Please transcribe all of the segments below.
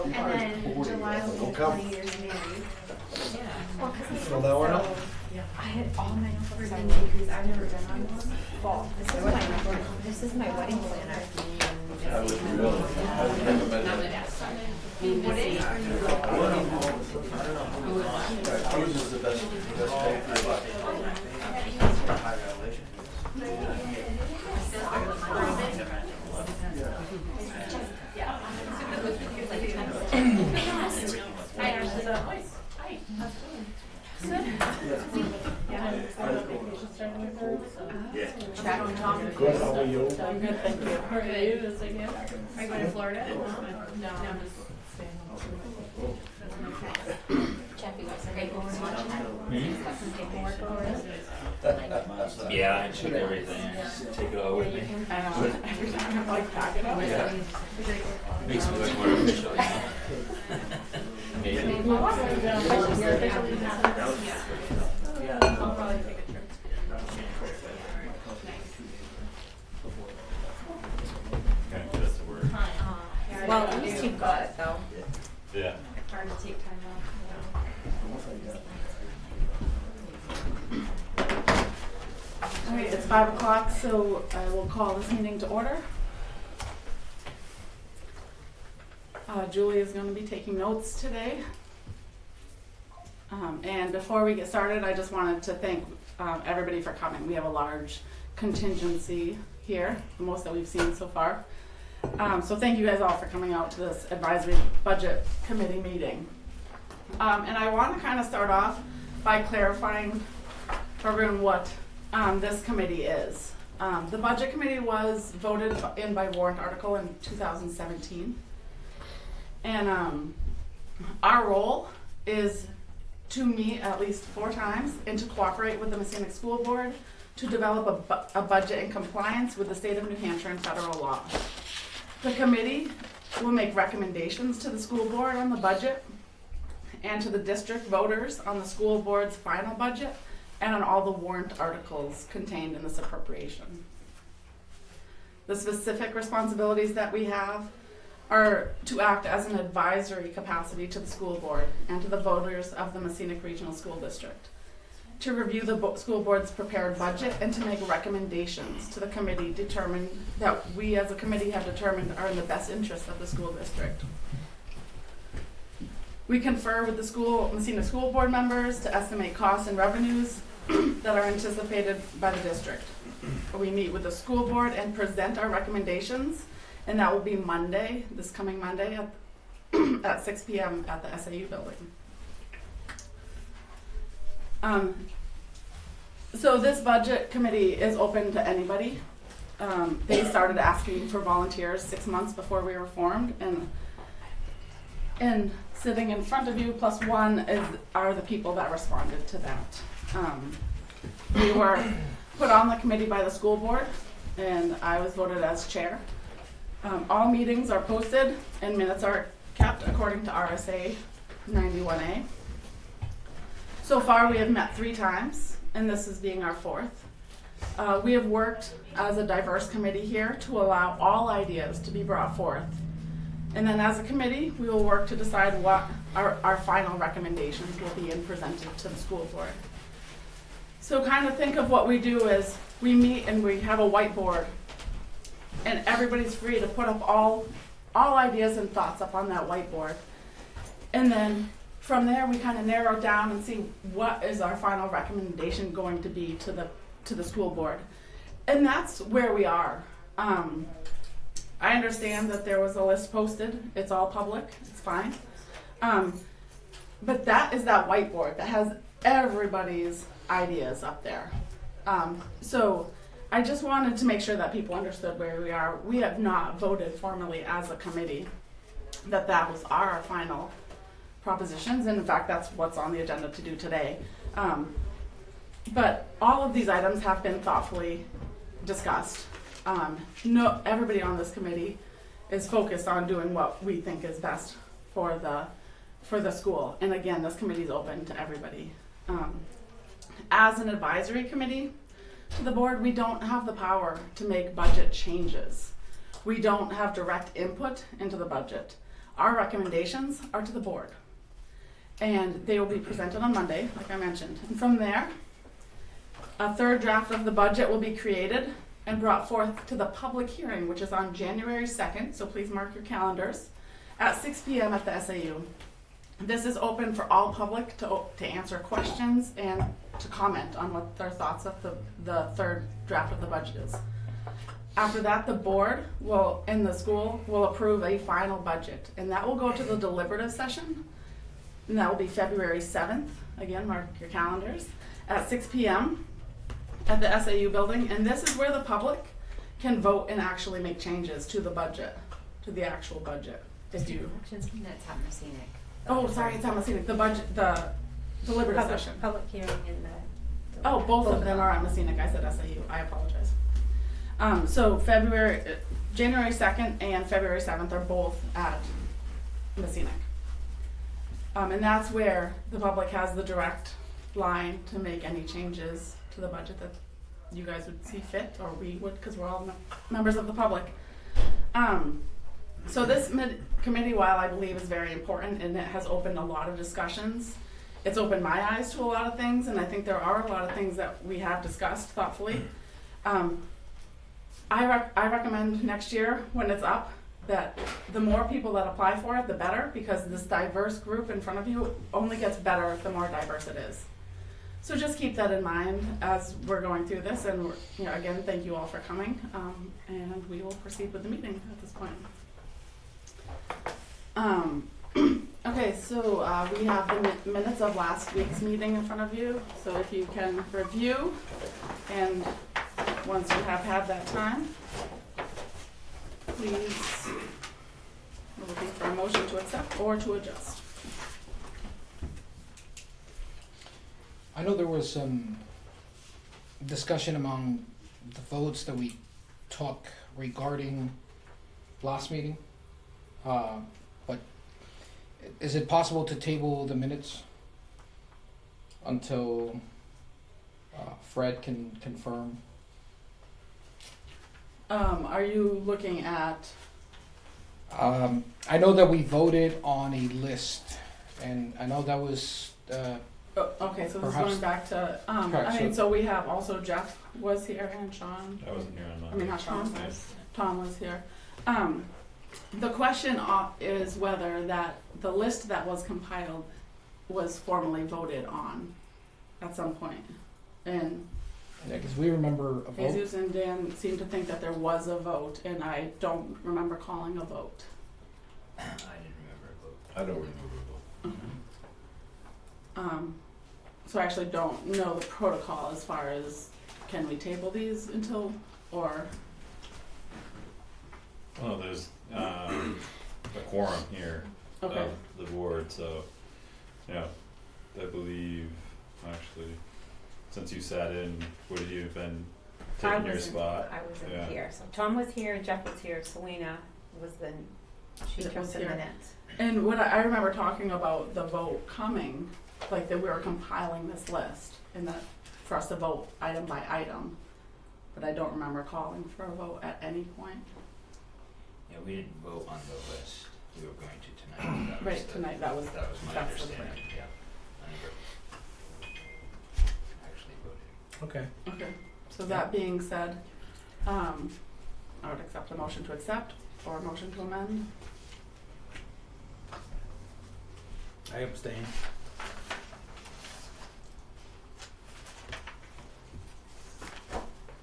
And then July will be 20 years married. Yeah. Well, because Fill that one out? I had all my numbers on because I've never been on one. Fall. This is my wedding planner. I would really, I would never met Not my that. dad's son. What age are you? Cruise is the best pay for your buck. High elevation. Hi, Ashley. Hi. Good, how are you? I'm good, thank you. How are you? Is it good? Are you going to Florida? No. I'm just staying home. Yeah, I took everything. Take it all with me. I know. Every time I'm like packing up. Yeah. Makes me look more official, you know? Maybe. I'll probably take a trip. Kind of just the word. Well, at least you've got it though. Yeah. Hard to take time off. All right, it's 5 o'clock, so I will call this meeting to order. Julie is going to be taking notes today. And before we get started, I just wanted to thank everybody for coming. We have a large contingency here, the most that we've seen so far. So thank you guys all for coming out to this advisory budget committee meeting. And I want to kind of start off by clarifying for everyone what this committee is. The budget committee was voted in by warrant article in 2017. And our role is to meet at least 4 times and to cooperate with the Messina School Board to develop a budget in compliance with the state of New Hampshire and federal law. The committee will make recommendations to the school board on the budget and to the district voters on the school board's final budget and on all the warrant articles contained in this appropriation. The specific responsibilities that we have are to act as an advisory capacity to the school board and to the voters of the Messina Regional School District, to review the school board's prepared budget and to make recommendations to the committee that we as a committee have determined are in the best interest of the school district. We confer with the Messina School Board members to estimate costs and revenues that are anticipated by the district. We meet with the school board and present our recommendations, and that will be Monday, this coming Monday at 6 p.m. at the SAU building. So this budget committee is open to anybody. They started asking for volunteers 6 months before we were formed, and sitting in front of you +1 are the people that responded to that. We were put on the committee by the school board, and I was voted as chair. All meetings are posted and minutes are kept according to RSA 91A. So far we have met 3 times, and this is being our 4th. We have worked as a diverse committee here to allow all ideas to be brought forth. And then as a committee, we will work to decide what our final recommendations will be and presented to the school board. So kind of think of what we do is we meet and we have a whiteboard, and everybody's free to put up all ideas and thoughts up on that whiteboard. And then from there we kind of narrow down and see what is our final recommendation going to be to the school board. And that's where we are. I understand that there was a list posted. It's all public. It's fine. But that is that whiteboard that has everybody's ideas up there. So I just wanted to make sure that people understood where we are. We have not voted formally as a committee that was our final propositions, and in fact that's what's on the agenda to do today. But all of these items have been thoughtfully discussed. Everybody on this committee is focused on doing what we think is best for the school, and again, this committee is open to everybody. As an advisory committee to the board, we don't have the power to make budget changes. We don't have direct input into the budget. our recommendations are to the board. And they will be presented on Monday, like I mentioned. And from there, a third draft of the budget will be created and brought forth to the public hearing, which is on January 2nd, so please mark your calendars, at 6 p.m. at the SAU. This is open for all public to answer questions and to comment on what their thoughts of the third draft of the budget is. After that, the board will, in the school, will approve a final budget, and that will go to the deliberative session, and that will be February 7th. Again, mark your calendars, at 6 p.m. at the SAU building, and this is where the public can vote and actually make changes to the budget, to the actual budget. If you, That's at Messinic. oh, sorry, it's on Messinic, the budget, the deliberative session. Public hearing and the. Oh, both of them are on Messinic. I said SAU. I apologize. So January 2nd and February 7th are both at Messinic. And that's where the public has the direct line to make any changes to the budget that you guys would see fit, or we would, because we're all members of the public. So this committee, while I believe is very important and it has opened a lot of discussions, it's opened my eyes to a lot of things, and I think there are a lot of things that we have discussed thoughtfully. I recommend next year when it's up that the more people that apply for it, the better, because this diverse group in front of you only gets better the more diverse it is. So just keep that in mind as we're going through this, and again, thank you all for coming, and we will proceed with the meeting at this point. Okay, so we have the minutes of last week's meeting in front of you, so if you can review, and once you have had that time, please, we're looking for a motion to accept or to adjust. I know there was some discussion among the votes that we took regarding last meeting, but is it possible to table the minutes until Fred can confirm? Are you looking at, I know that we voted on a list, and I know that was okay, so this is Perhaps- going back to, Correct, I mean, so we have also Jeff was here and Sean. I wasn't here on I mean, mine. not Sean, sorry. Tom was here. The question is whether that the list that was compiled was formally voted on at some point. And yeah, because we remember a vote. Jesus and Dan seem to think that there was a vote, and I don't remember calling a vote. I didn't remember a vote. I don't remember a vote. So I actually don't know the protocol as far as can we table these until, or Well, there's a quorum here okay. of the board, so yeah, I believe actually, since you sat in, would you have been taking your spot? I wasn't Yeah. here, so Tom was here and Jeff was here, Selena was she That took was the here. minutes. And what I remember talking about the vote coming, like that we were compiling this list and that for us to vote item by item, but I don't remember calling for a vote at any point. Yeah, we didn't vote on the list. We were going to tonight. That was Right, the- tonight, that was my that's the understanding, yeah. I never actually voted. Okay. Okay, so that being said, I would accept a motion to accept or a motion to amend. I abstain.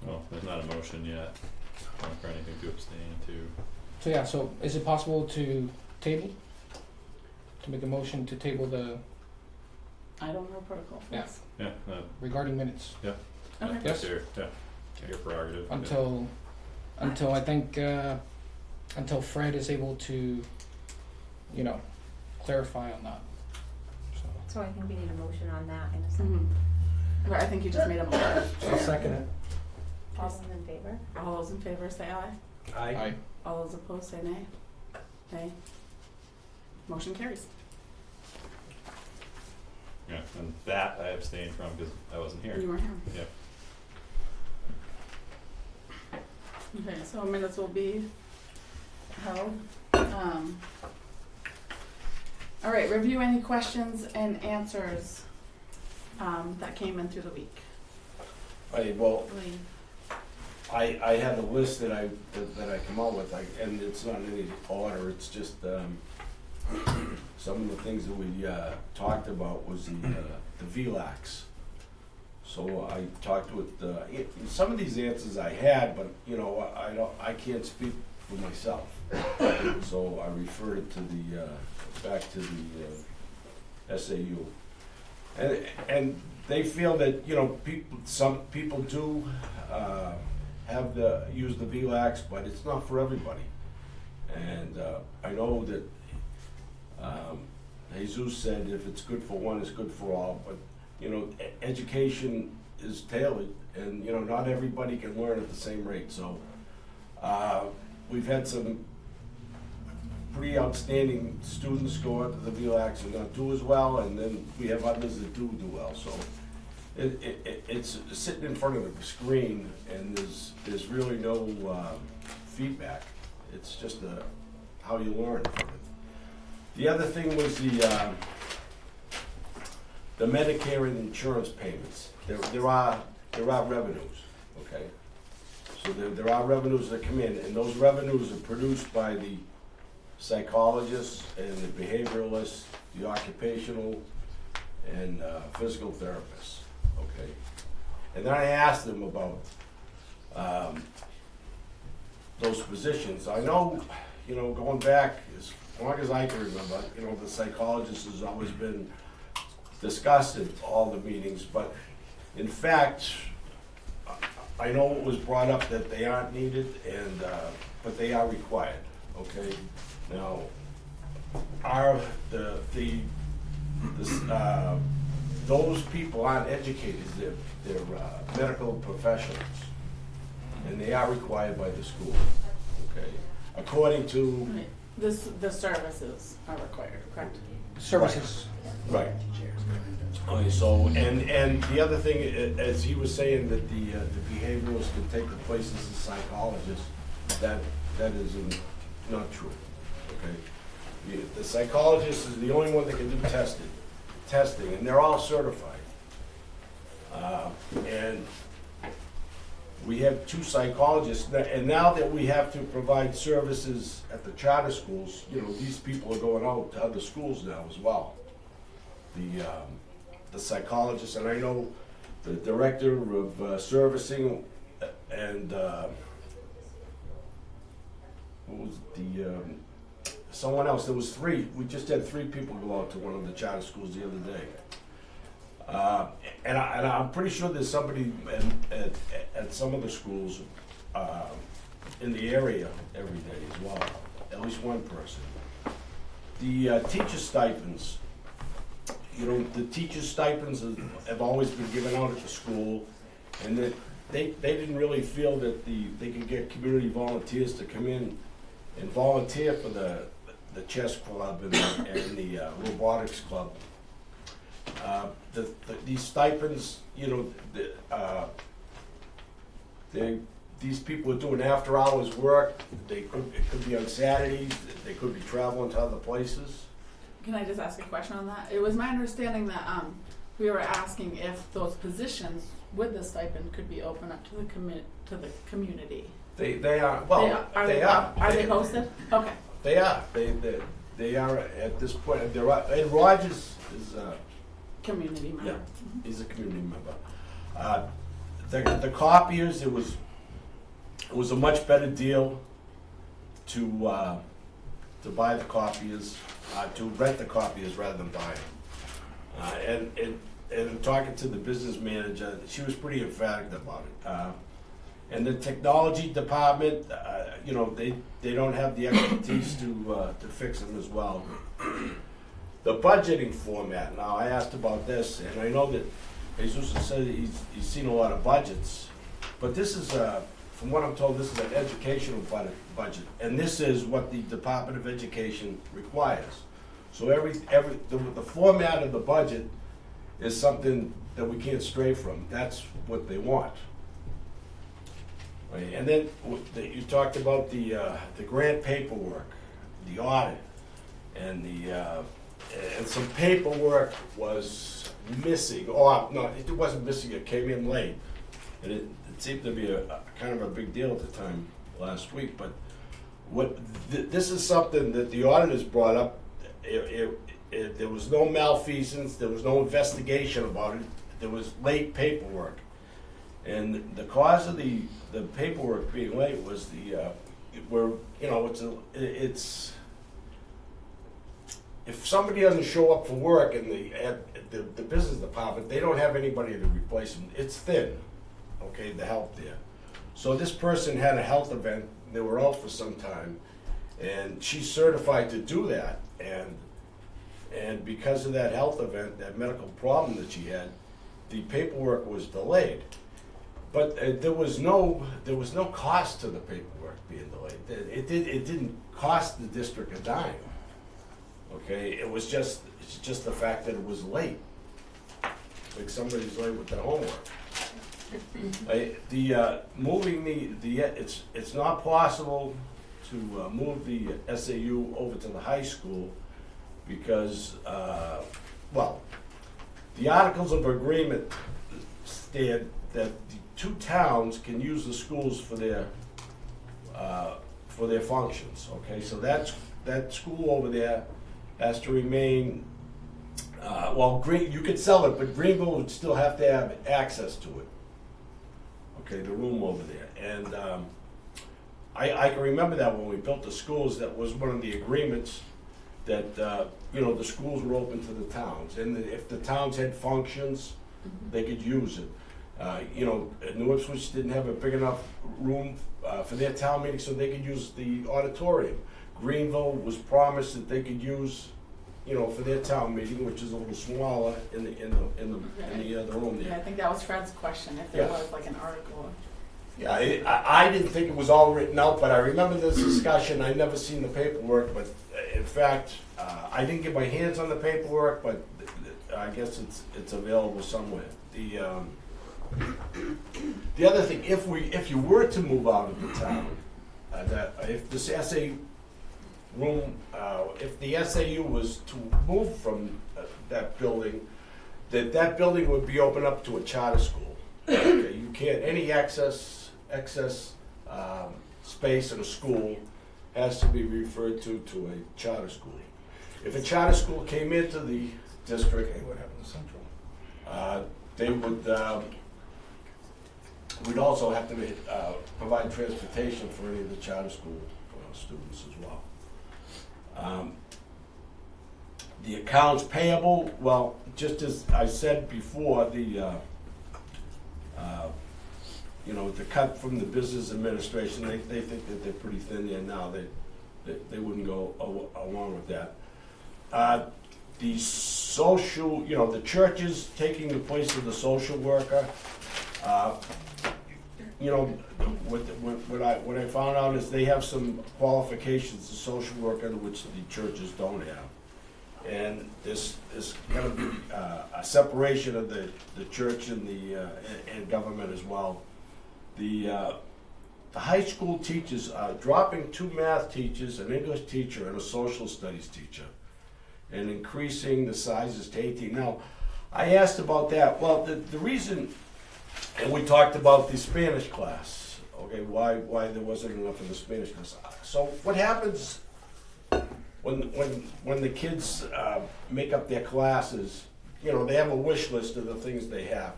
Well, there's not a motion yet, for anything to abstain to. So yeah, so is it possible to table? To make a motion to table the I don't know protocol for Yeah. this. Yeah, regarding minutes Okay. Yes. your prerogative. yeah. until I think until Fred is able to, clarify on that. So I think we need a motion on that in a second. Mm-hmm. Right, I think you just made a motion. I'll second it. All those in favor? All those in favor say aye. Aye. All those opposed say nay. Nay. Motion carries. Yeah, and that I abstained from because I wasn't here. You were here. Yeah. Okay, so minutes will be held. All right, review any questions and answers that came in through the week. Well, Lee. I had a list that I come out with, and it's not in any order, it's just, some of the things that we, talked about was the VLAX. So I talked with, some of these answers I had, but, you know, I can't speak for myself. So I referred it to back to the, SAU. And they feel that, you know, some people do, use the VLAX, but it's not for everybody. And I know that Jesus said if it's good for one, it's good for all, but you know, education is tailored, and you know, not everybody can learn at the same rate. So we've had some pretty outstanding students go out to the VLAX and not do as well, and then we have others that do well. So it's sitting in front of a screen, and there's really no feedback. It's just how you learn from it. The other thing was the Medicare and insurance payments. There are revenues, okay? So there are revenues that come in, and those revenues are produced by the psychologists and the behavioralists, the occupational and physical therapists, okay? And then I asked them about those positions. I know, you know, going back as long as I can remember, you know, the psychologist has always been discussed at all the meetings, but in fact, I know it was brought up that they aren't needed, and but they are required, okay? Now, those people aren't educated, they're medical professionals, and they are required by the school, okay? According to... The services are required, correct? Services. Right. Okay, so, and the other thing, as he was saying, that the behavioralists can take the place as a psychologist, that is not true, okay? The psychologist is the only one that can do testing, and they're all certified. And we have 2 psychologists, and now that we have to provide services at the charter schools, you know, these people are going out to other schools now as well. The psychologist, and I know the director of servicing, and what was someone else. There was 3. We just had 3 people go out to one of the charter schools the other day. And I'm pretty sure there's somebody at some of the schools in the area every day as well, at least one person. The teacher stipends, you know, the teacher stipends have always been given out at the school, and that they didn't really feel that they could get community volunteers to come in and volunteer for the chess club and the robotics club. These stipends, you know, these people are doing after-hours work. It could be on Saturdays. They could be traveling to other places. Can I just ask a question on that? It was my understanding that we were asking if those positions with the stipend could be open up to the community. They are. Well, they are. Are they posted? Okay. They are. They are at this point. And Rogers is. Community member. Yeah, he's a community member. The copiers, it was a much better deal to buy the copiers, to rent the copiers rather than buy them. And talking to the business manager, she was pretty emphatic about it. And the technology department, you know, they don't have the expertise to fix them as well. The budgeting format, now I asked about this, and I know that Jesus has said he's seen a lot of budgets, but this is, from what I'm told, this is an educational budget, and this is what the Department of Education requires. So the format of the budget is something that we can't stray from. That's what they want. Right. And then you talked about the grant paperwork, the audit, and and some paperwork was missing, or, no, it wasn't missing, it came in late. And it seemed to be a kind of a big deal at the time last week, but this is something that the auditors brought up. There was no malfeasance, there was no investigation about it, there was late paperwork. And the cause of the paperwork being late was it's if somebody doesn't show up for work in the business department, they don't have anybody to replace them. It's thin, okay, the help there. So this person had a health event, they were out for some time, and she's certified to do that. And because of that health event, that medical problem that she had, the paperwork was delayed. But there was no cost to the paperwork being delayed. It didn't cost the district a dime. Okay, it's just the fact that it was late. Like somebody's late with their homework. It's not possible to move the SAU over to the high school because, the articles of agreement state that the two towns can use the schools for their functions. Okay, so that school over there has to remain. You could sell it, but Greenville would still have to have access to it. Okay, the room over there, and I can remember that when we built the schools, that was one of the agreements that the schools were open to the towns, and if the towns had functions, they could use it. New Ipswich didn't have a big enough room for their town meeting, so they could use the auditorium. Greenville was promised that they could use, for their town meeting, which is a little smaller in the room there. Yeah, I think that was Fred's question, if there was like an article. Yeah, I didn't think it was all written out, but I remember this discussion. I never seen the paperwork, but in fact, I didn't get my hands on the paperwork, but I guess it's available somewhere. The other thing, if you were to move out of the town, if this if the SAU was to move from that building, that building would be open up to a charter school. Okay, you can't, any excess space in a school has to be referred to a charter school. If a charter school came into the district, What happened to Central? they would, we'd also have to provide transportation for any of the charter school students as well. The accounts payable, well, just as I said before, the cut from the business administration, they think that they're pretty thin there now. They wouldn't go along with that. The social, the church is taking the place of the social worker. What I found out is they have some qualifications, the social worker, which the churches don't have. And there's going to be a separation of the church and and government as well. The high school teachers are dropping 2 math teachers, an English teacher, and a social studies teacher, and increasing the sizes to 18. Now, I asked about that. Well, the reason, and we talked about the Spanish class, okay, why there wasn't enough in the Spanish class. So what happens when the kids make up their classes, they have a wish list of the things they have.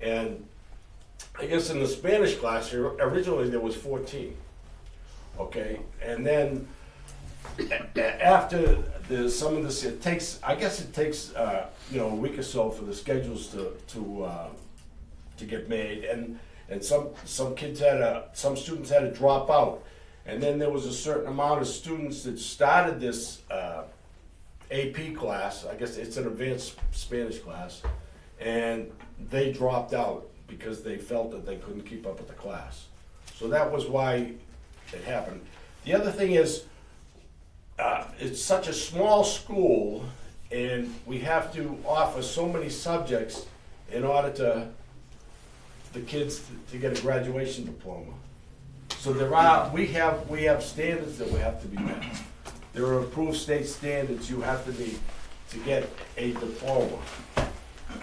And I guess in the Spanish class, originally there was 14, okay? And then after some of this, it takes a week or so for the schedules to get made, and some students had to drop out, and then there was a certain amount of students that started this AP class. I guess it's an advanced Spanish class, and they dropped out because they felt that they couldn't keep up with the class. So that was why it happened. The other thing is, it's such a small school, and we have to offer so many subjects in order to the kids to get a graduation diploma. So we have standards that we have to be met. There are approved state standards you have to be to get a diploma.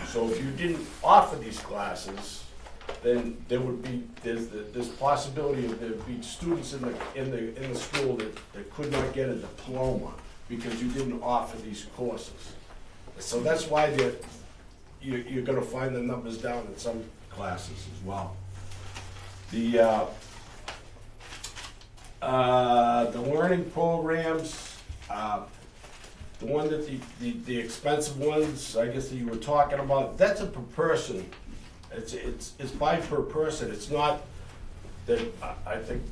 So if you didn't offer these classes, then there's possibility of there'd be students in the school that could not get a diploma because you didn't offer these courses. So that's why you're gonna find the numbers down in some classes as well. The learning programs, the one that the expensive ones, I guess that you were talking about, that's a per person. It's by per person. It's not that, I think,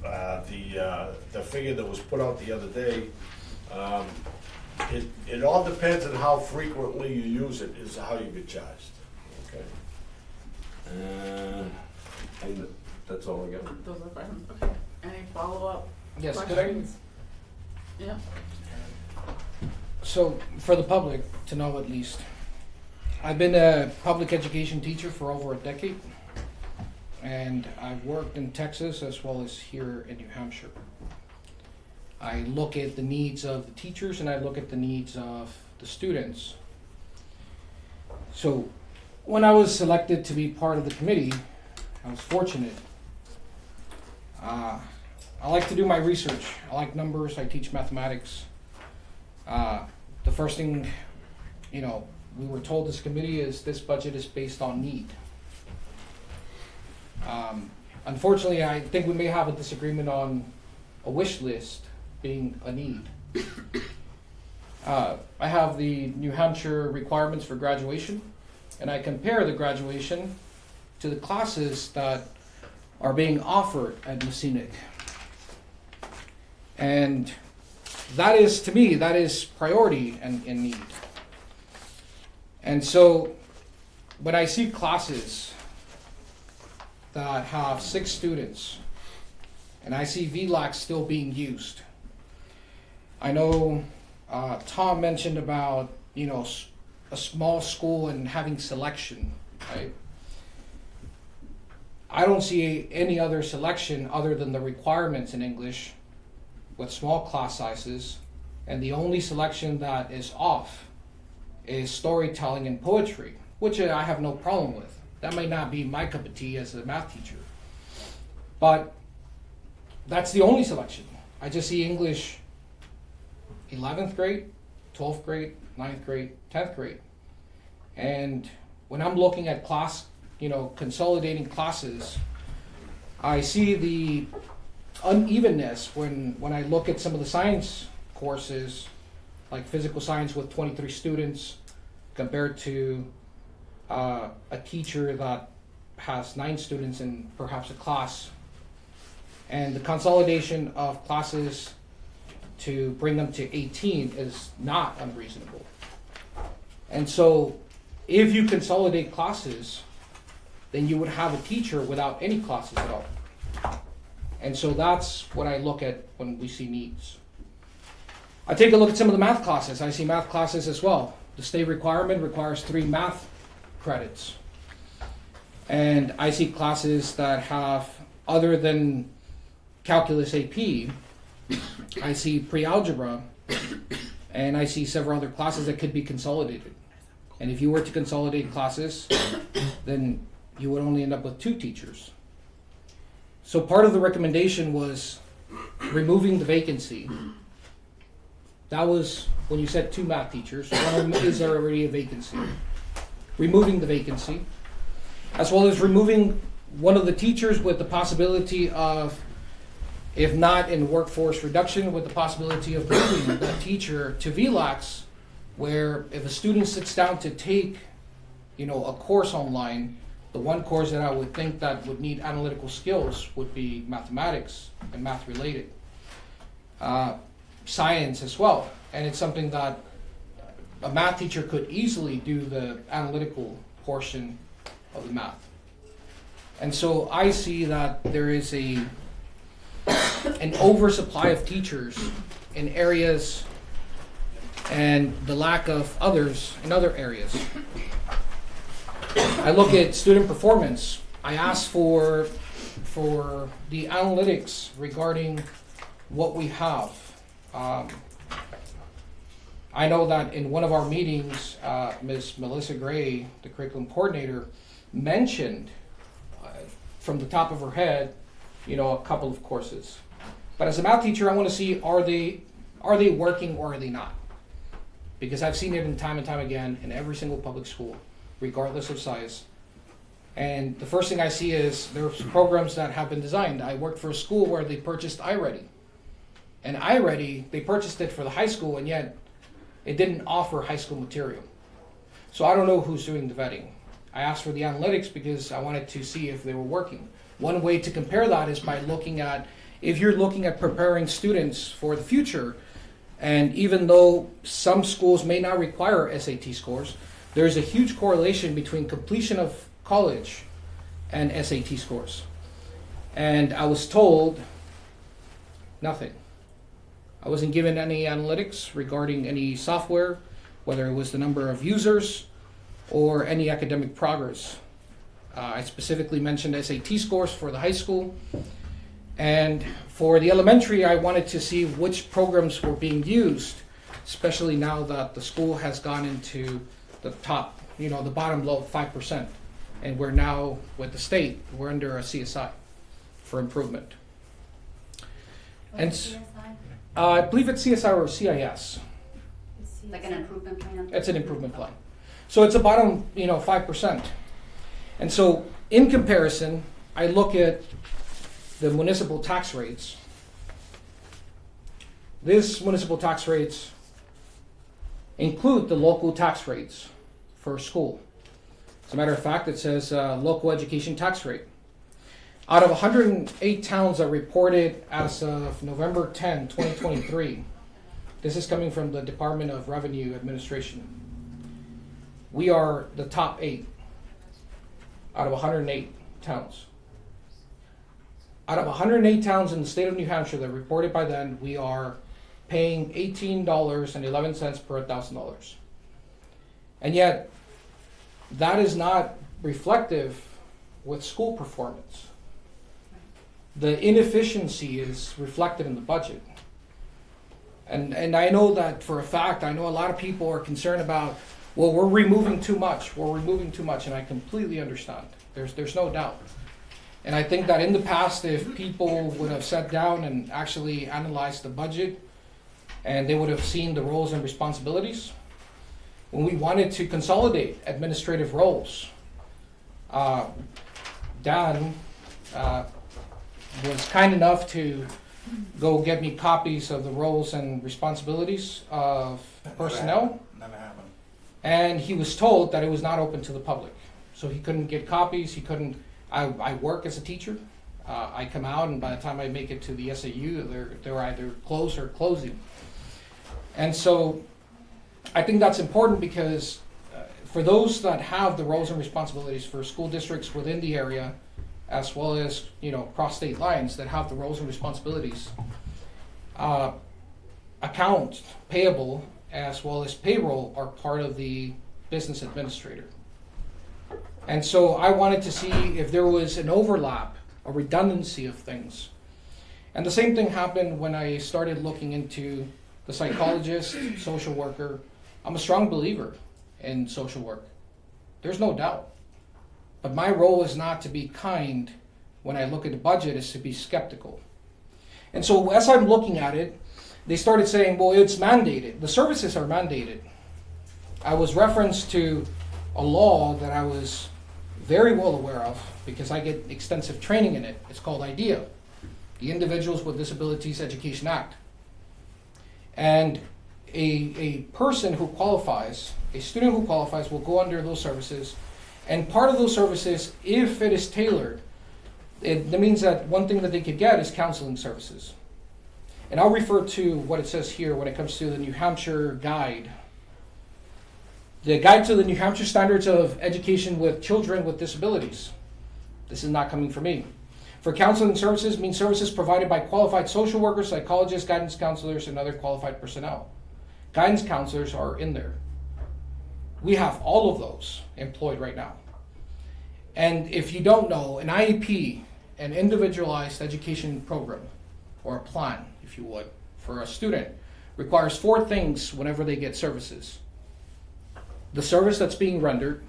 the figure that was put out the other day, it all depends on how frequently you use it is how you get charged, okay? And that's all I got. Those are questions, okay. Any follow-up Yes, questions? Yeah. So, for the public to know at least, I've been a public education teacher for over a decade, and I've worked in Texas as well as here in New Hampshire. I look at the needs of the teachers and I look at the needs of the students. So, when I was selected to be part of the committee, I was fortunate. I like to do my research. I like numbers. I teach mathematics. The first thing, we were told this committee is this budget is based on need. Unfortunately, I think we may have a disagreement on a wish list being a need. I have the New Hampshire requirements for graduation, and I compare the graduation to the classes that are being offered at Messinic. And that is, to me, that is priority and need. And so, when I see classes that have 6 students, and I see VLAX still being used, I know Tom mentioned about, a small school and having selection, right? I don't see any other selection other than the requirements in English with small class sizes, and the only selection that is off is storytelling and poetry, which I have no problem with. That might not be my cup of tea as a math teacher, but that's the only selection. I just see English 11th grade, 12th grade, 9th grade, 10th grade. And when I'm looking at class, consolidating classes, I see the unevenness when I look at some of the science courses, like physical science with 23 students compared to a teacher that has 9 students in perhaps a class. And the consolidation of classes to bring them to 18 is not unreasonable. And so if you consolidate classes, then you would have a teacher without any classes at all. And so that's what I look at when we see needs. I take a look at some of the math classes. I see math classes as well. The state requirement requires 3 math credits. And I see classes that have, other than calculus AP, I see pre-algebra, and I see several other classes that could be consolidated. And if you were to consolidate classes, then you would only end up with 2 teachers. So part of the recommendation was removing the vacancy. That was when you said 2 math teachers. One of them is already a vacancy. Removing the vacancy, as well as removing one of the teachers with the possibility of, if not in workforce reduction, with the possibility of moving that teacher to VLAX, where if a student sits down to take, a course online, the one course that I would think that would need analytical skills would be mathematics and math related. Science as well, and it's something that a math teacher could easily do the analytical portion of the math. And so I see that there is an oversupply of teachers in areas and the lack of others in other areas. I look at student performance. I ask for the analytics regarding what we have. I know that in one of our meetings, Ms. Melissa Gray, the curriculum coordinator, mentioned from the top of her head, a couple of courses. But as a math teacher, I want to see, are they working or are they not? Because I've seen it time and time again in every single public school, regardless of size. And the first thing I see is there's programs that have been designed. I worked for a school where they purchased iReady. And iReady, they purchased it for the high school, and yet it didn't offer high school material. So I don't know who's doing the vetting. I asked for the analytics because I wanted to see if they were working. One way to compare that is by looking at, if you're looking at preparing students for the future, and even though some schools may not require SAT scores, there's a huge correlation between completion of college and SAT scores. And I was told nothing. I wasn't given any analytics regarding any software, whether it was the number of users or any academic progress. I specifically mentioned SAT scores for the high school. And for the elementary, I wanted to see which programs were being used, especially now that the school has gone into the top, the bottom low 5%. And we're now, with the state, we're under a CSI for improvement. And CSI? I believe it's CSI or CIS. Like an improvement plan? It's an improvement plan. So it's a bottom, 5%. And so in comparison, I look at the municipal tax rates. These municipal tax rates include the local tax rates for a school. As a matter of fact, it says local education tax rate. Out of 108 towns that reported as of November 10, 2023, this is coming from the Department of Revenue Administration. We are the top 8 out of 108 towns. Out of 108 towns in the state of New Hampshire that reported by then, we are paying $18.11 per $1,000. And yet, that is not reflective with school performance. The inefficiency is reflected in the budget. And I know that for a fact, I know a lot of people are concerned about, well, we're removing too much, and I completely understand. There's no doubt. And I think that in the past, if people would have sat down and actually analyzed the budget, and they would have seen the roles and responsibilities, when we wanted to consolidate administrative roles, Dan was kind enough to go get me copies of the roles and responsibilities of personnel. Never happened. And he was told that it was not open to the public. So he couldn't get copies, he couldn't, I work as a teacher. I come out, and by the time I make it to the SAU, they're either closed or closing. And so I think that's important because for those that have the roles and responsibilities for school districts within the area, as well as cross state lines that have the roles and responsibilities, accounts payable as well as payroll are part of the business administrator. And so I wanted to see if there was an overlap, a redundancy of things. And the same thing happened when I started looking into the psychologist, social worker. I'm a strong believer in social work. There's no doubt. But my role is not to be kind when I look at the budget, is to be skeptical. And so as I'm looking at it, they started saying, well, it's mandated. The services are mandated. I was referenced to a law that I was very well aware of because I get extensive training in it. It's called IDEA, the Individuals with Disabilities Education Act. And a person who qualifies, a student who qualifies will go under those services. And part of those services, if it is tailored, that means that one thing that they could get is counseling services. And I'll refer to what it says here when it comes to the New Hampshire Guide. The Guide to the New Hampshire Standards of Education with Children with Disabilities. This is not coming from me. For counseling services means services provided by qualified social workers, psychologists, guidance counselors, and other qualified personnel. Guidance counselors are in there. We have all of those employed right now. And if you don't know, an IEP, an individualized education program, or a plan, if you would, for a student, requires 4 things whenever they get services. The service that's being rendered,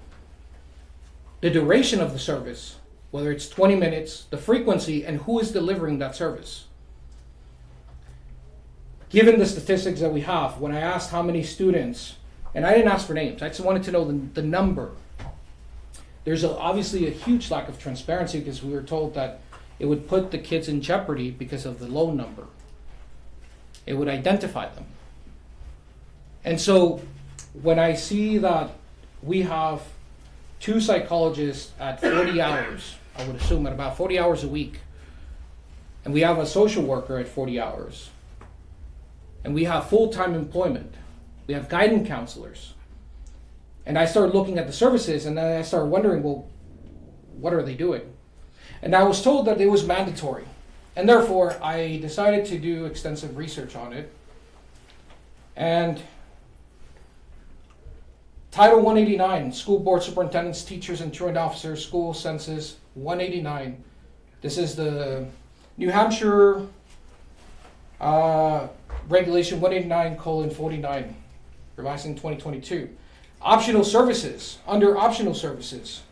the duration of the service, whether it's 20 minutes, the frequency, and who is delivering that service. Given the statistics that we have, when I asked how many students, and I didn't ask for names, I just wanted to know the number. There's obviously a huge lack of transparency because we were told that it would put the kids in jeopardy because of the low number. It would identify them. And so when I see that we have 2 psychologists at 40 hours, I would assume at about 40 hours a week, and we have a social worker at 40 hours, and we have full-time employment, we have guidance counselors, and I started looking at the services, and then I started wondering, well, what are they doing? And I was told that it was mandatory, and therefore I decided to do extensive research on it. And Title 189, School Board Superintendents, Teachers, and Truant Officers, School Census 189. This is the New Hampshire Regulation 189:49, revising 2022. Optional services, under optional services,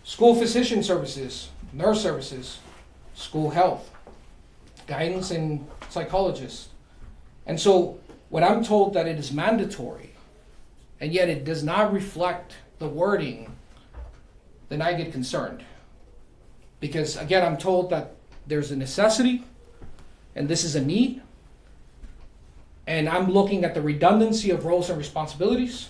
school physician services, nurse services, school health, guidance and psychologists. And so when I'm told that it is mandatory, and yet it does not reflect the wording, then I get concerned. Because again, I'm told that there's a necessity, and this is a need, and I'm looking at the redundancy of roles and responsibilities.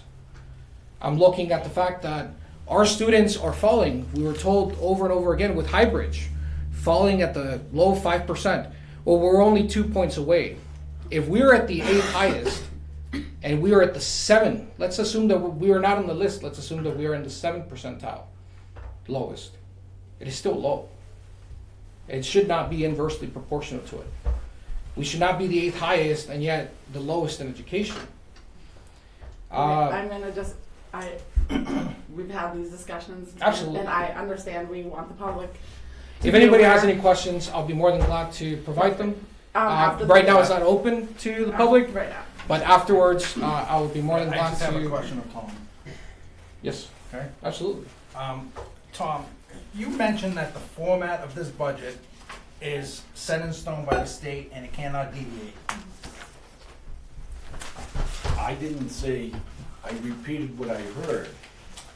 I'm looking at the fact that our students are falling, we were told over and over again with Highbridge, falling at the low 5%. Well, we're only 2 points away. If we're at the 8th highest, and we are at the 7, let's assume that we are not on the list, let's assume that we are in the 7th percentile, lowest. It is still low. It should not be inversely proportional to it. We should not be the 8th highest and yet the lowest in education. I'm gonna just, we've had these discussions. Absolutely. And I understand we want the public to If be anybody aware. has any questions, I'll be more than glad to provide them. After Right the- now it's not open to the public, Right now. but afterwards I will be more than I glad just to. have a question of Tom. Yes, Okay. absolutely. Tom, you mentioned that the format of this budget is set in stone by the state and it cannot deviate. I didn't say, I repeated what I heard.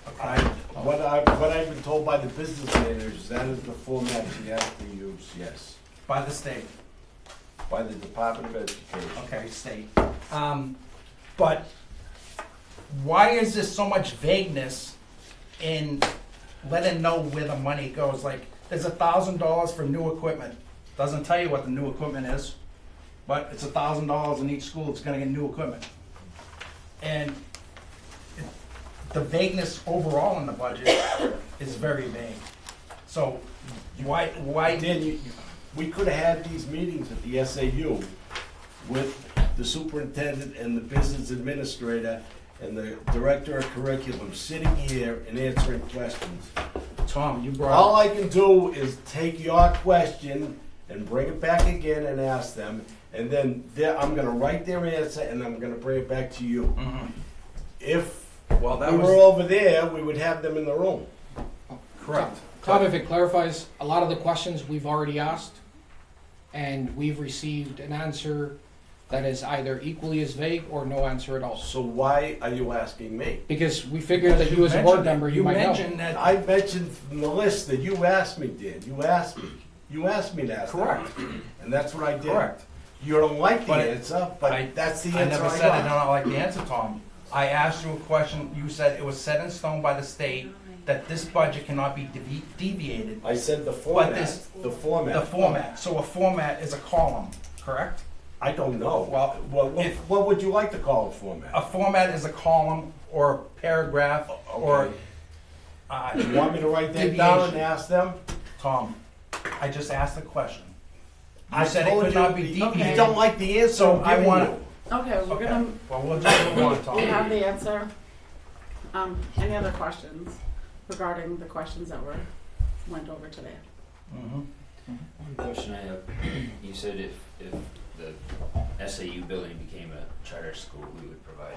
Okay. What I've been told by the business managers, that is the format you have to use, yes, By the state. by the Department of Education. Okay, state. But why is there so much vagueness in letting know where the money goes? Like, there's $1,000 for new equipment. Doesn't tell you what the new equipment is, but it's $1,000 in each school that's gonna get new equipment. And the vagueness overall in the budget is very vague. So why Dan, we could have had these meetings at the SAU with the superintendent and the business administrator and the director of curriculum sitting here and answering questions. Tom, you brought All I can do is take your question and bring it back again and ask them, and then I'm gonna write their answer and I'm gonna bring it back to you. Mhm. If Well, that we was were over there, we would have them in the room. correct. Tom, if it clarifies, a lot of the questions we've already asked, and we've received an answer that is either equally as vague or no answer at all. So why are you asking me? Because we figured that you as a board member, you might know. mentioned that. I mentioned from the list that you asked me, Dan. You asked me. You asked me to ask that. Correct. And that's what I did. Correct. You don't like the But answer, but I- that's the I answer never I said I got. don't like the answer, Tom. I asked you a question, you said it was set in stone by the state that this budget cannot be deviated. I said the format. this- The format. The format, so a format is a column, correct? I don't know. Well, What would you like to call a format? A format is a column or a paragraph or, Okay. You want me to write that down and deviation. ask them? Tom, I just asked a question. You I said it told could you not be You deviated. don't like the answer So I'm I giving wanna- you. Okay, we're Okay, gonna, well, we'll just move on, Tom. we have the answer. Any other questions regarding the questions that went over today? Mhm. One question I have, you said if the SAU building became a charter school, we would provide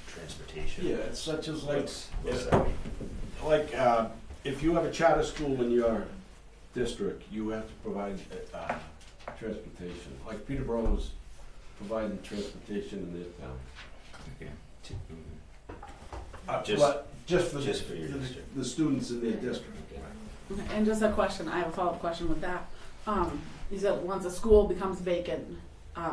transportation. Yeah, it's such as like, What's that mean? like, if you have a charter school in your district, you have to provide, transportation. Like Peterborough's providing transportation in their town. Okay. Just for just for your district. the students in their district. Okay. Okay, and just a question, I have a follow-up question with that. You said once a school becomes vacant,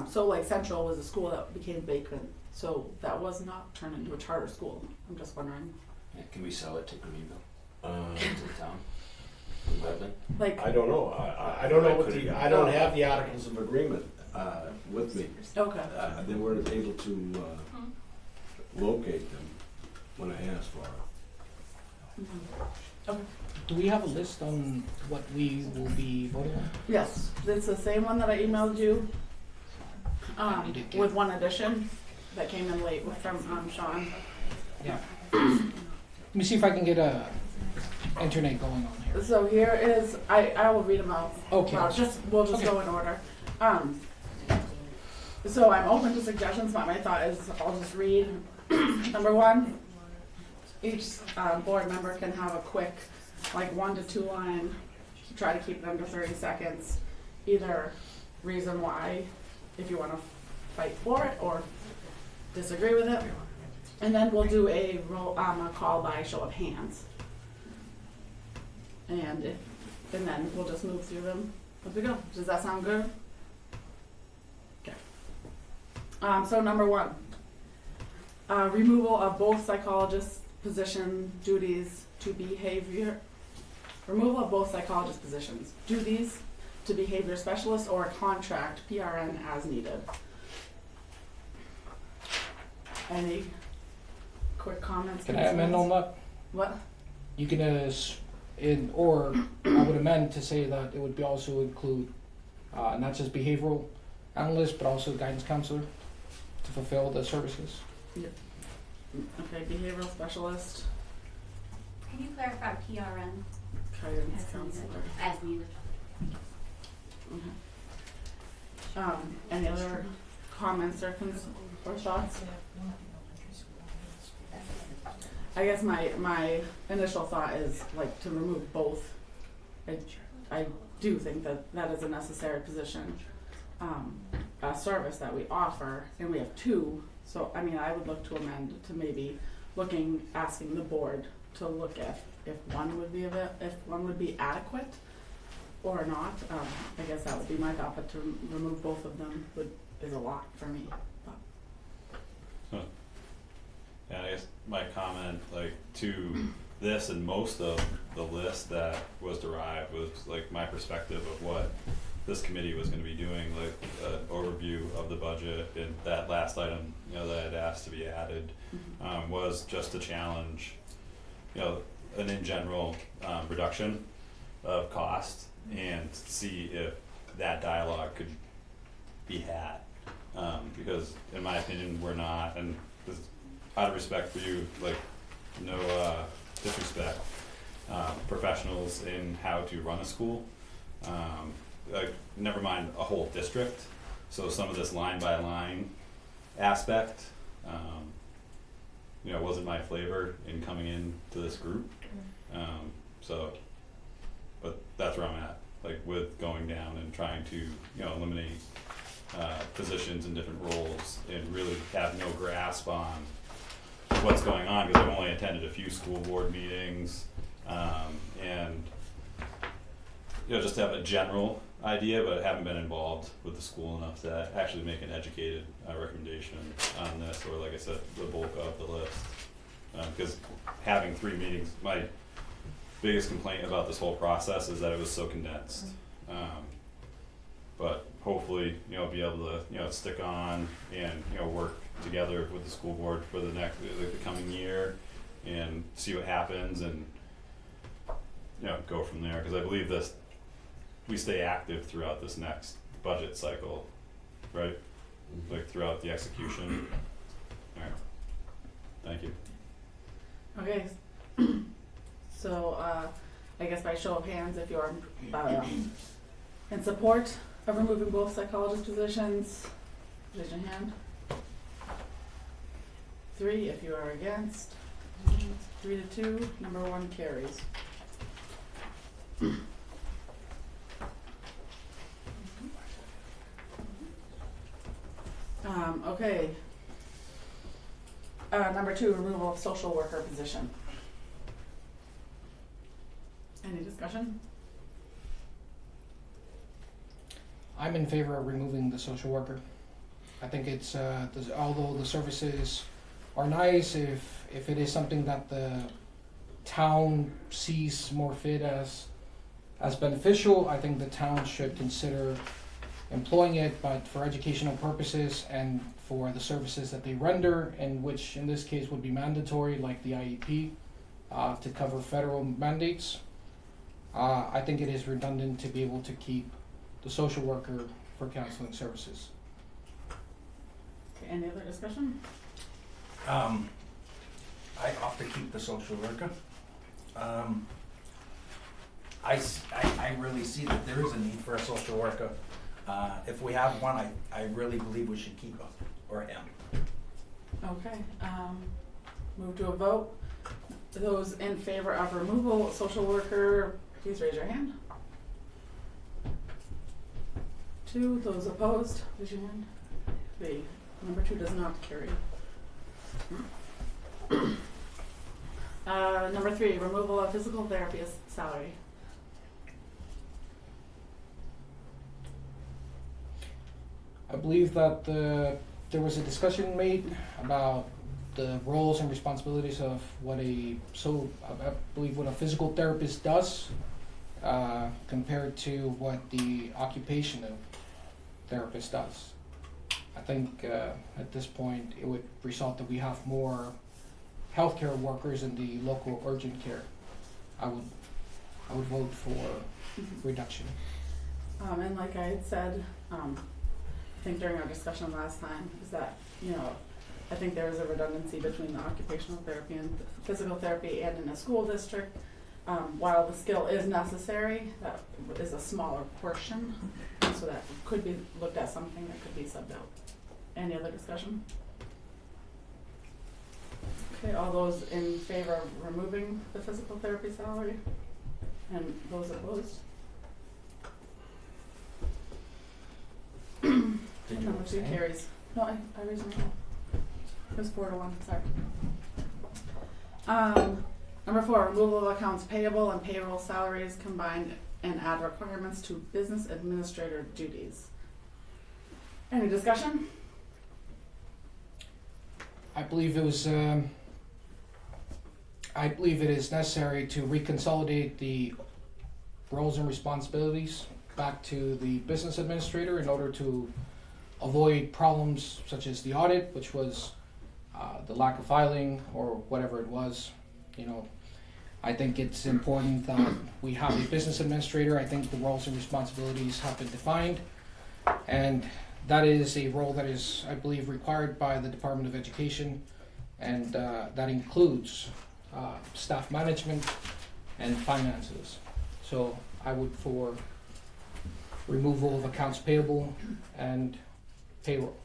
so like Central was a school that became vacant, so that was not turned into a charter school. I'm just wondering, Yeah, can we sell it to Greenville, Uh, to the town? The building? like, I don't know, I don't know what couldn't- I don't have the articles of agreement, with me. okay, They weren't able to, locate them when I asked for it. okay. Do we have a list on what we will be voting on? Yes, it's the same one that I emailed you, You did get- with one addition that came in late from, Sean. Yeah. Let me see if I can get a internet going on here. So here is, I will read them out. Okay. We'll just go in order. So I'm open to suggestions, but my thought is I'll just read. Number one, each board member can have a quick, like 1 to 2 line, try to keep it under 30 seconds, either reason why, if you want to fight for it or disagree with it. And then we'll do a call by show of hands. And then we'll just move through them as we go. Does that sound good? Okay. So number 1, removal of both psychologist position duties to behavior. Removal of both psychologist positions, duties to behavior specialist or contract PRN as needed. Any quick comments? Can I amend on that? What? You can, or I would amend to say that it would be also include, not just behavioral analyst, but also guidance counselor to fulfill the services. Okay, behavioral specialist, Can you clarify PRN guidance counselor. as needed? Okay. Any other comments or thoughts? I guess my initial thought is like to remove both. I do think that is a necessary position, a service that we offer, and we have 2. So I mean, I would look to amend to maybe asking the board to look at if one would be adequate or not. I guess that would be my thought, but to remove both of them is a lot for me. Yeah, I guess my comment, like, to this and most of the list that was derived was like my perspective of what this committee was gonna be doing, like an overview of the budget, and that last item, that I'd asked to be added, was just to challenge, an in general, reduction of cost and see if that dialogue could be had. Because in my opinion, we're not, and this, out of respect for you, like, no disrespect, professionals in how to run a school, like, never mind a whole district, so some of this line by line aspect, wasn't my flavor in coming into this group, so, but that's where I'm at, like, with going down and trying to, eliminate positions in different roles and really have no grasp on what's going on, because I've only attended a few school board meetings, and just to have a general idea, but haven't been involved with the school enough to actually make an educated recommendation on this, or like I said, the bulk of the list. Because having 3 meetings, my biggest complaint about this whole process is that it was so condensed. But hopefully, be able to, stick on and, work together with the school board for the coming year and see what happens and, go from there. Because I believe we stay active throughout this next budget cycle, right? Like throughout the execution. Alright, thank you. Okay, so I guess by show of hands, if you're in support of removing both psychologist positions, raise your hand. 3 if you are against. 3 to 2, number 1 carries. Okay. Number 2, removal of social worker position. Any discussion? I'm in favor of removing the social worker. I think it's, although the services are nice, if it is something that the town sees more fit as beneficial, I think the town should consider employing it, but for educational purposes and for the services that they render, and which in this case would be mandatory, like the IEP, to cover federal mandates, I think it is redundant to be able to keep the social worker for counseling services. Okay, any other discussion? I opt to keep the social worker. I really see that there is a need for a social worker. If we have one, I really believe we should keep her or him. Okay, move to a vote. Those in favor of removal, social worker, please raise your hand. 2, those opposed, raise your hand. 3, number 2 does not carry. Number 3, removal of physical therapist salary. I believe that there was a discussion made about the roles and responsibilities of what I believe what a physical therapist does compared to what the occupational therapist does. I think at this point it would result that we have more healthcare workers in the local urgent care. I would vote for reduction. And like I had said, I think during our discussion last time, is that, you know, I think there is a redundancy between the occupational therapy and physical therapy and in a school district. While the skill is necessary, that is a smaller portion, so that could be looked at something that could be subbed out. Any other discussion? Okay, all those in favor of removing the physical therapy salary? And those opposed? Did you Number 2 abstain? carries. No, I raised my hand. It was 4 to 1, sorry. Number 4, removal of accounts payable and payroll salaries combined and add requirements to business administrator duties. Any discussion? I believe it was. I believe it is necessary to reconsolidate the roles and responsibilities back to the business administrator in order to avoid problems such as the audit, which was the lack of filing or whatever it was. You know, I think it's important that we have a business administrator. I think the roles and responsibilities have been defined, and that is a role that is, I believe, required by the Department of Education, and that includes staff management and finances. So I would for removal of accounts payable and payroll.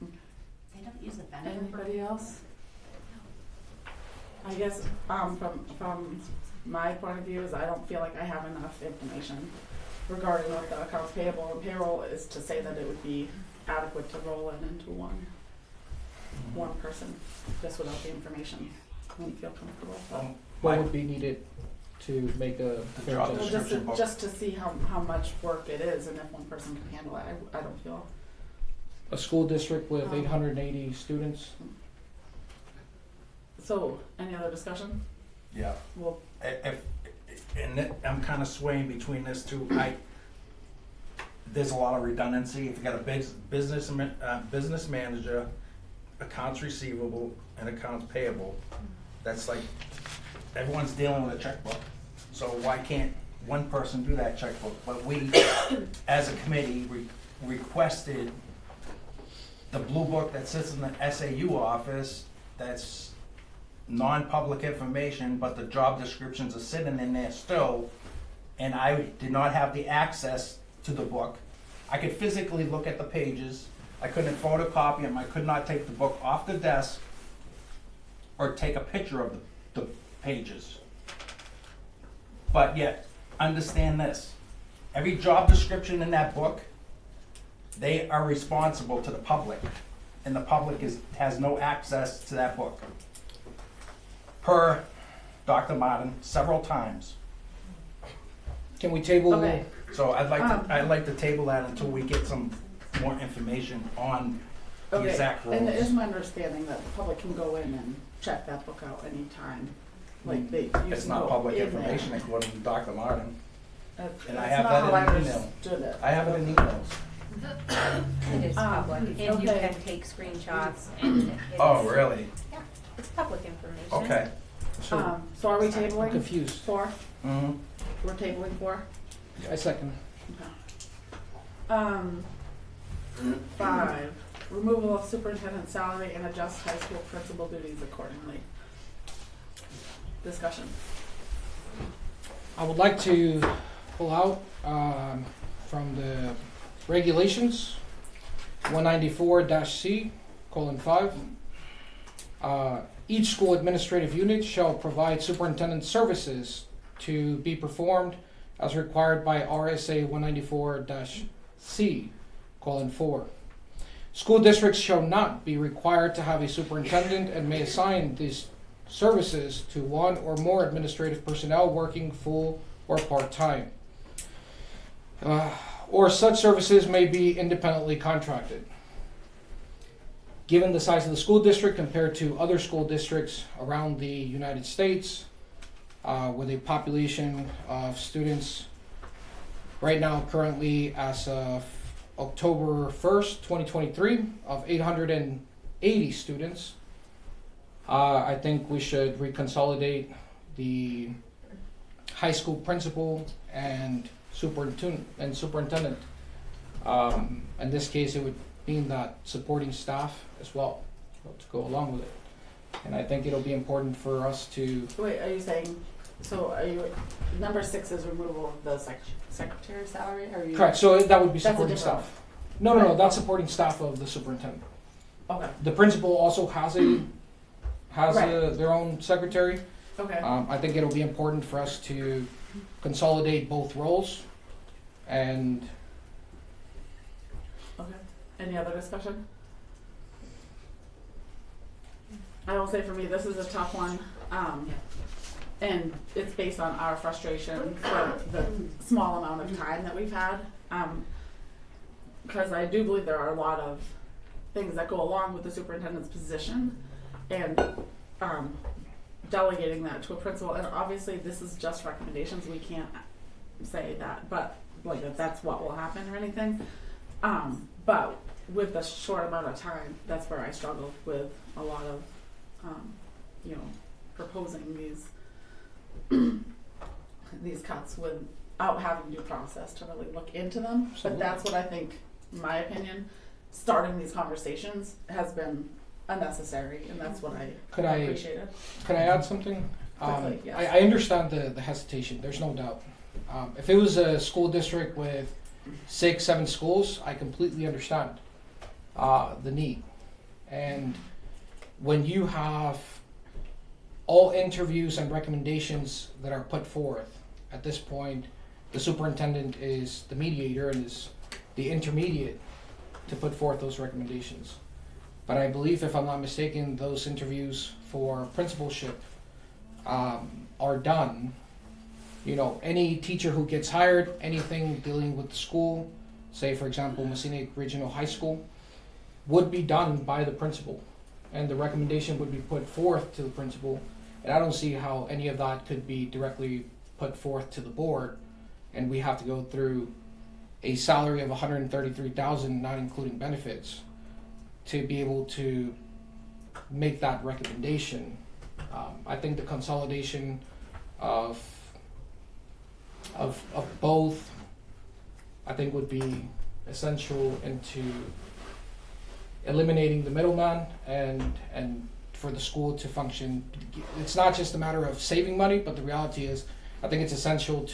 They don't use the vendor for. Anybody else? I guess from my point of view is I don't feel like I have enough information regarding what the accounts payable and payroll is to say that it would be adequate to roll it into one person, just without the information. I wouldn't feel comfortable with that. What would be needed to make a fair job judgment? description book. Just to see how much work it is and if one person can handle it, I don't feel. A school district with 880 students. So, any other discussion? Yeah. Well, I'm kind of swaying between this two. There's a lot of redundancy. If you got a business manager, accounts receivable, and accounts payable, that's like everyone's dealing with a checkbook. So why can't one person do that checkbook? But we, as a committee, requested the blue book that sits in the SAU office. That's non-public information, but the job descriptions are sitting in there still, and I did not have the access to the book I could physically look at the pages, I couldn't photocopy them, I could not take the book off the desk or take a picture of the pages. But yet, understand this, every job description in that book, they are responsible to the public, and the public has no access to that book. Per Dr. Martin, several times. Can we table? Okay. So I'd like to table that until we get some more information on the Okay, exact rules. and it is my understanding that the public can go in and check that book out anytime. Like you It's can not go public in information there. according to Dr. Martin. That's And I that's have not that how I in an email. understood it. I have it in emails. It is public, and you okay. can take screenshots, and it's. Oh, really? Yeah, it's public information. Okay. So are we I'm tabling confused. 4? Mm-hmm. We're tabling 4? I second. Okay. 5, removal of superintendent's salary and adjust high school principal duties accordingly. Discussion. I would like to pull out from the regulations 194-C:5. Each school administrative unit shall provide superintendent services to be performed as required by RSA 194-C:4. School districts shall not be required to have a superintendent and may assign these services to one or more administrative personnel working full or part-time. Or such services may be independently contracted. Given the size of the school district compared to other school districts around the United States, with a population of students right now currently as of October 1st, 2023, of 880 students, I think we should reconsolidate the high school principal and superintendent. In this case, it would mean that supporting staff as well to go along with it. And I think it'll be important for us to. Wait, are you saying, so are you, number 6 is removal of the secretary's salary? Are you? Correct. So that would be That's a supporting different staff. No. That's supporting staff of the superintendent. Okay, The principal also has Right. their own secretary. okay. I think it'll be important for us to consolidate both roles. And Okay. Any other discussion? I will say for me, this is a tough one. And it's based on our frustration for the small amount of time that we've had. Because I do believe there are a lot of things that go along with the superintendent's position and delegating that to a principal. And obviously this is just recommendations. We can't say that, but like that's what will happen or anything. But with the short amount of time, that's where I struggled with a lot of, proposing these cuts without having due process to really look into them. Absolutely. But that's what I think, in my opinion, starting these conversations has been unnecessary, and that's what I appreciated. Could I add something? Quickly, yes. I understand the hesitation. There's no doubt. If it was a school district with 6, 7 schools, I completely understand the need. And when you have all interviews and recommendations that are put forth, at this point, the superintendent is the mediator and is the intermediate to put forth those recommendations. But I believe, if I'm not mistaken, those interviews for principalship are done. Any teacher who gets hired, anything dealing with the school, say for example Messina Regional High School, would be done by the principal, and the recommendation would be put forth to the principal. And I don't see how any of that could be directly put forth to the board, and we have to go through a salary of $133,000, not including benefits, to be able to make that recommendation. I think the consolidation of both, I think, would be essential into eliminating the middleman and for the school to function. It's not just a matter of saving money, but the reality is, I think it's essential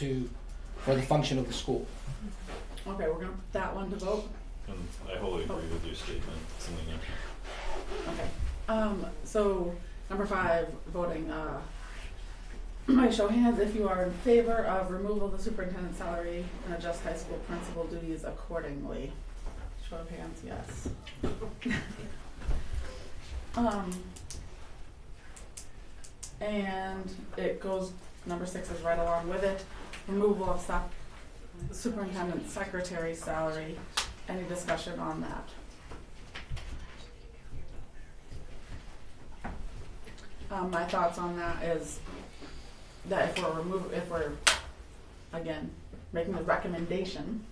for the function of the school. Okay, we're gonna put that one to vote. And I wholly agree with your statement, Selena. Okay, so number 5, voting, by show of hands, if you are in favor of removal of the superintendent's salary and adjust high school principal duties accordingly. Show of hands, yes. And it goes, number 6 is right along with it, removal of superintendent's secretary salary. Any discussion on that? My thoughts on that is that if we're again making a recommendation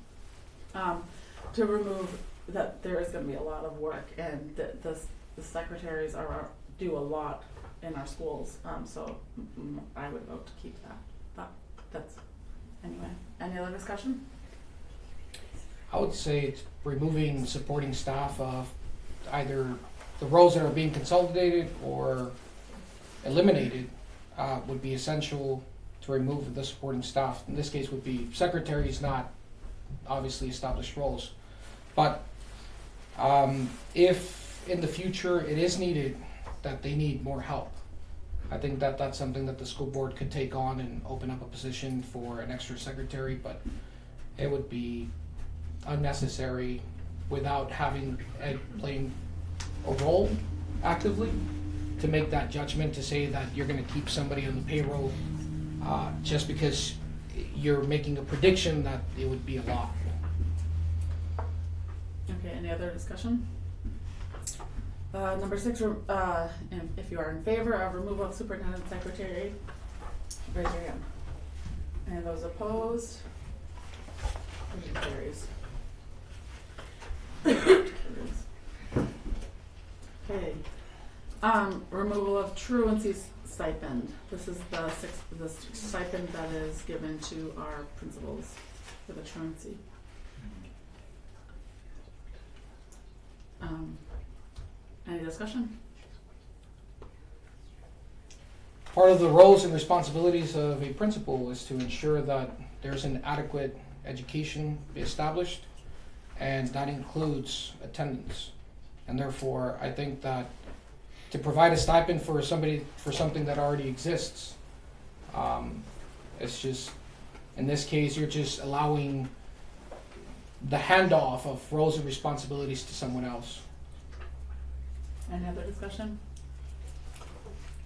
to remove, that there is going to be a lot of work, and the secretaries do a lot in our schools, so I would vote to keep that. But that's anyway. Any other discussion? I would say it's removing supporting staff of either the roles that are being consolidated or eliminated would be essential to remove the supporting staff. In this case would be secretaries, not obviously established roles. But if in the future it is needed that they need more help, I think that that's something that the school board could take on and open up a position for an extra secretary, but it would be unnecessary without having Ed playing a role actively to make that judgment to say that you're going to keep somebody on the payroll just because you're making a prediction that it would be a lot. Okay, any other discussion? Number 6, if you are in favor of removal of superintendent secretary, raise your hand. And those opposed? Motion carries. Okay. Removal of truancy stipend. This is the stipend that is given to our principals for the truancy. Any discussion? Part of the roles and responsibilities of a principal is to ensure that there's an adequate education established, and that includes attendance. And therefore, I think that to provide a stipend for something that already exists, it's just, in this case, you're just allowing the handoff of roles and responsibilities to someone else. Any other discussion?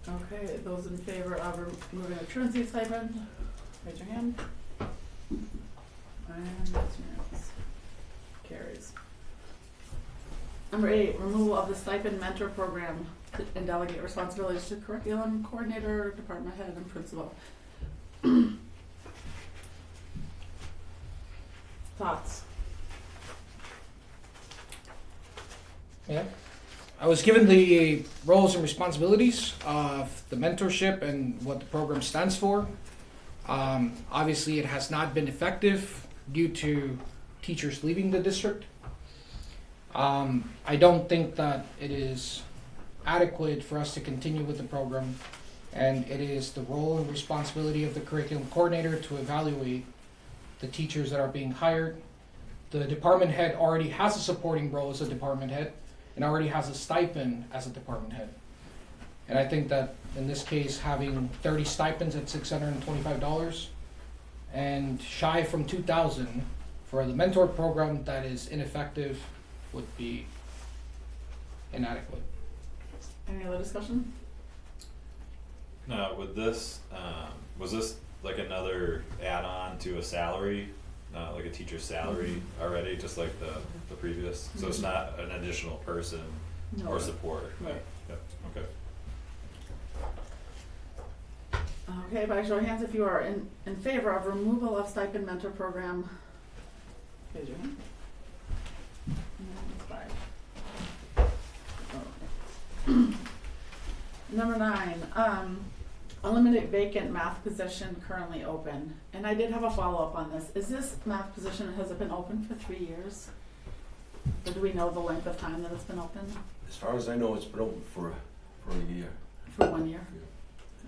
Okay, those in favor of removing the truancy stipend, raise your hand. And that's unanimous. Carries. Number 8, removal of the stipend mentor program and delegate responsibilities to curriculum coordinator, department head, and principal. Thoughts? Yeah. I was given the roles and responsibilities of the mentorship and what the program stands for. Obviously, it has not been effective due to teachers leaving the district. I don't think that it is adequate for us to continue with the program, and it is the role and responsibility of the curriculum coordinator to evaluate the teachers that are being hired. The department head already has a supporting role as a department head and already has a stipend as a department head. And I think that in this case, having 30 stipends at $625 and shy from $2,000 for the mentor program that is ineffective would be inadequate. Any other discussion? Now, with this, was this like another add-on to a salary, like a teacher's salary already, just like the previous? So it's not an additional person No. or support? Right. Yep, okay. Okay, by show of hands, if you are in favor of removal of stipend mentor program, raise your hand. And that's 5. Okay. Number 9, eliminate vacant math position currently open. And I did have a follow-up on this. Is this math position, has it been open for 3 years? Or do we know the length of time that it's been open? As far as I know, it's been open for a year. For 1 year?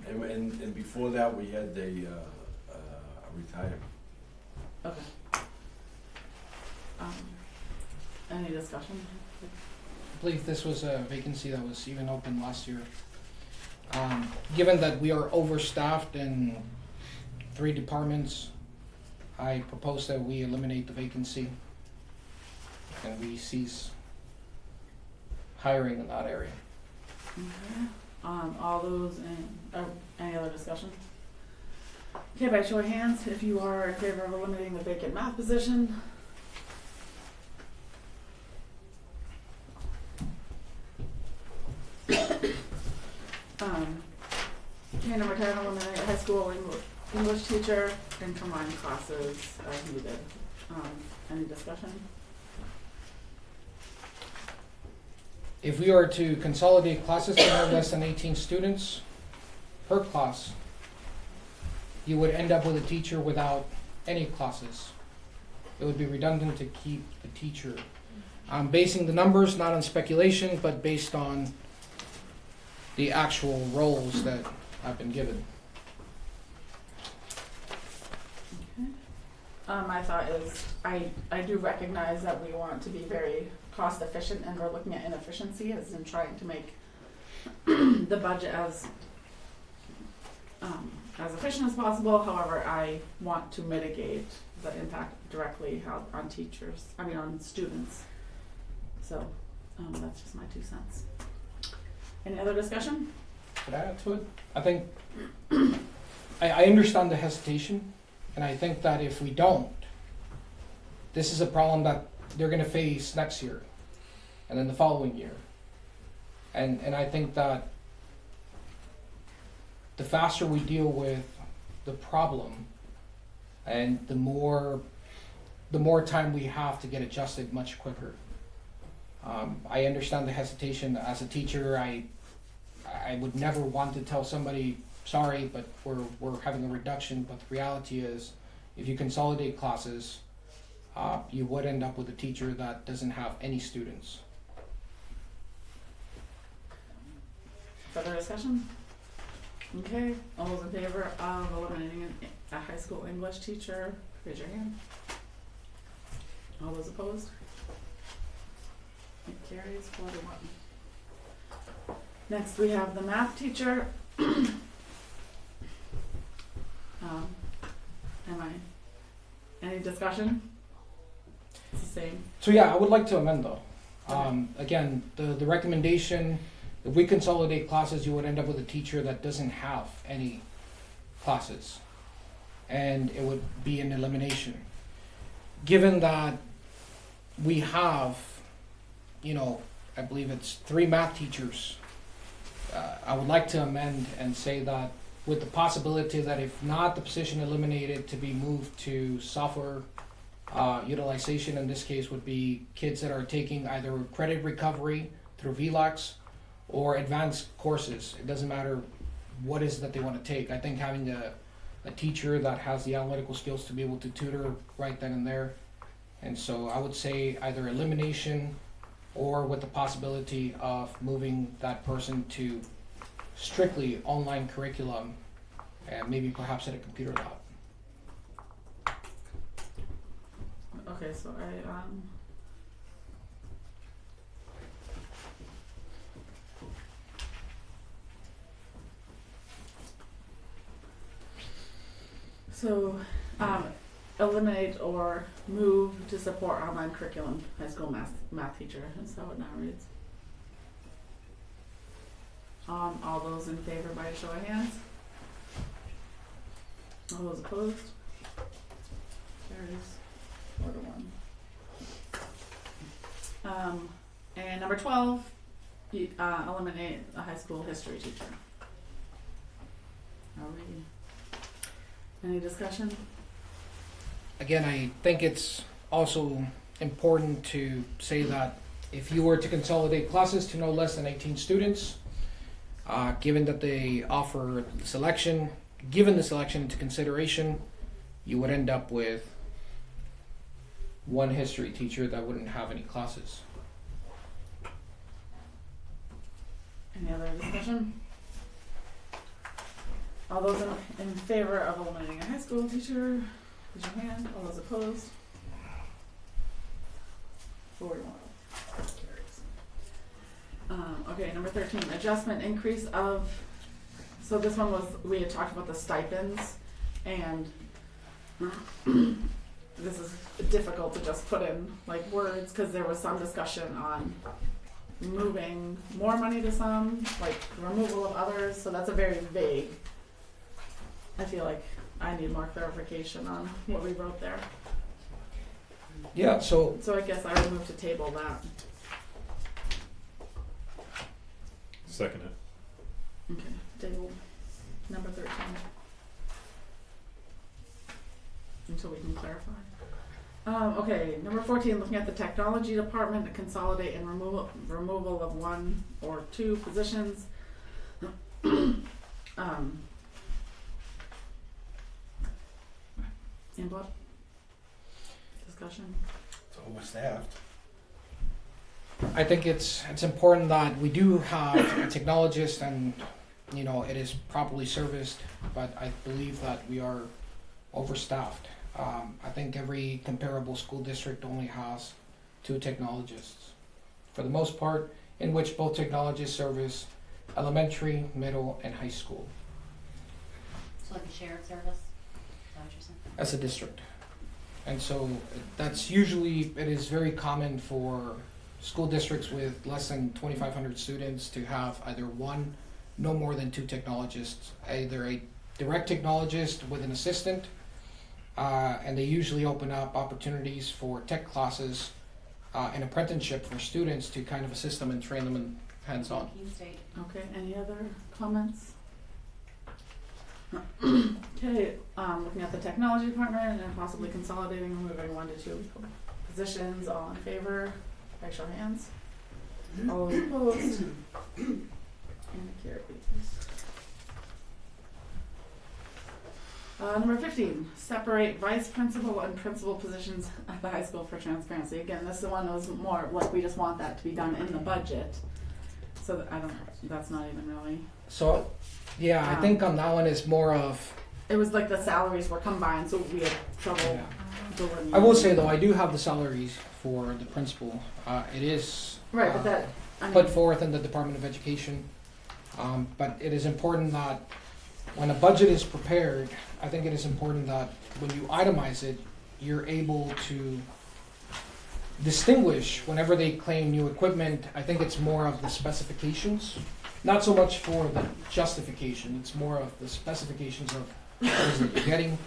And before that, we had a retirement. Okay. Any discussion? I believe this was a vacancy that was even open last year. Given that we are overstaffed in 3 departments, I propose that we eliminate the vacancy and we cease hiring in that area. Okay. All those in, any other discussion? Okay, by show of hands, if you are in favor of eliminating the vacant math position. Okay, number 10, eliminate high school English teacher and combine classes as needed. Any discussion? If we are to consolidate classes to no less than 18 students per class, you would end up with a teacher without any classes. It would be redundant to keep the teacher. I'm basing the numbers not on speculation, but based on the actual roles that I've been given. My thought is, I do recognize that we want to be very cost efficient, and we're looking at inefficiency as in trying to make the budget as efficient as possible. However, I want to mitigate the impact directly on teachers, on students. So that's just my 2 cents. Any other discussion? Could I add to it? I think I understand the hesitation, and I think that if we don't, this is a problem that they're going to face next year and then the following year. And I think that the faster we deal with the problem and the more time we have to get adjusted much quicker. I understand the hesitation. As a teacher, I would never want to tell somebody, sorry, but we're having a reduction. But the reality is, if you consolidate classes, you would end up with a teacher that doesn't have any students. Further discussion? Okay, all those in favor of eliminating a high school English teacher, raise your hand. All those opposed? It carries 4-1. Next, we have the math teacher. Any discussion? It's the same. So yeah, I would like to amend though. Again, the recommendation, if we consolidate classes, you would end up with a teacher that doesn't have any classes. And it would be an elimination. Given that we have, I believe it's 3 math teachers, I would like to amend and say that with the possibility that if not the position eliminated, to be moved to software utilization. In this case would be kids that are taking either credit recovery through VLAX or advanced courses. It doesn't matter what is that they want to take. I think having a teacher that has the analytical skills to be able to tutor right then and there. And so I would say either elimination or with the possibility of moving that person to strictly online curriculum and maybe perhaps at a computer lab. Okay, so eliminate or move to support online curriculum, high school math teacher, is how it now reads. All those in favor by a show of hands? All those opposed? Carries 4-1. And number 12, eliminate a high school history teacher. Any discussion? Again, I think it's also important to say that if you were to consolidate classes to no less than 18 students, given that they offer selection, given the selection into consideration, you would end up with 1 history teacher that wouldn't have any classes. Any other discussion? All those in favor of eliminating a high school teacher, raise your hand. All those opposed? 41. Carries. Okay, number 13, adjustment increase of, so this one was, we had talked about the stipends, and this is difficult to just put in like words, because there was some discussion on moving more money to some, like removal of others, so that's a very vague. I feel like I need more clarification on what we wrote there. Yeah, so So I guess I would move to table that. Second it. Okay, table number 13. Until we can clarify. Okay, number 14, looking at the technology department to consolidate and removal of 1 or 2 positions. Input? Discussion? It's overstaffed. I think it's important that we do have a technologist and, you know, it is properly serviced, but I believe that we are overstaffed. I think every comparable school district only has 2 technologists, for the most part, in which both technologists service elementary, middle, and high school So like a shared service, is that what you're saying? as a district. And so that's usually, it is very common for school districts with less than 2,500 students to have either 1, no more than 2 technologists, either a direct technologist with an assistant, and they usually open up opportunities for tech classes and apprenticeship for students to kind of assist them and train them in hands-on. Keene State. Okay, any other comments? Okay, looking at the technology department and possibly consolidating, removing 1 to 2 positions, all in favor, by show of hands. All those opposed? And carries. Number 15, separate vice principal and principal positions at the high school for transparency. Again, this is the one that was more like we just want that to be done in the budget. So that that's not even really. So, yeah, I think on that one is more of, It was like the salaries were combined, so we had trouble yeah. delineating. I will say though, I do have the salaries for the principal. It is Right, but that, I mean, put forth in the Department of Education. But it is important that when a budget is prepared, I think it is important that when you itemize it, you're able to distinguish whenever they claim new equipment. I think it's more of the specifications, not so much for the justification. It's more of the specifications of what is it you're getting.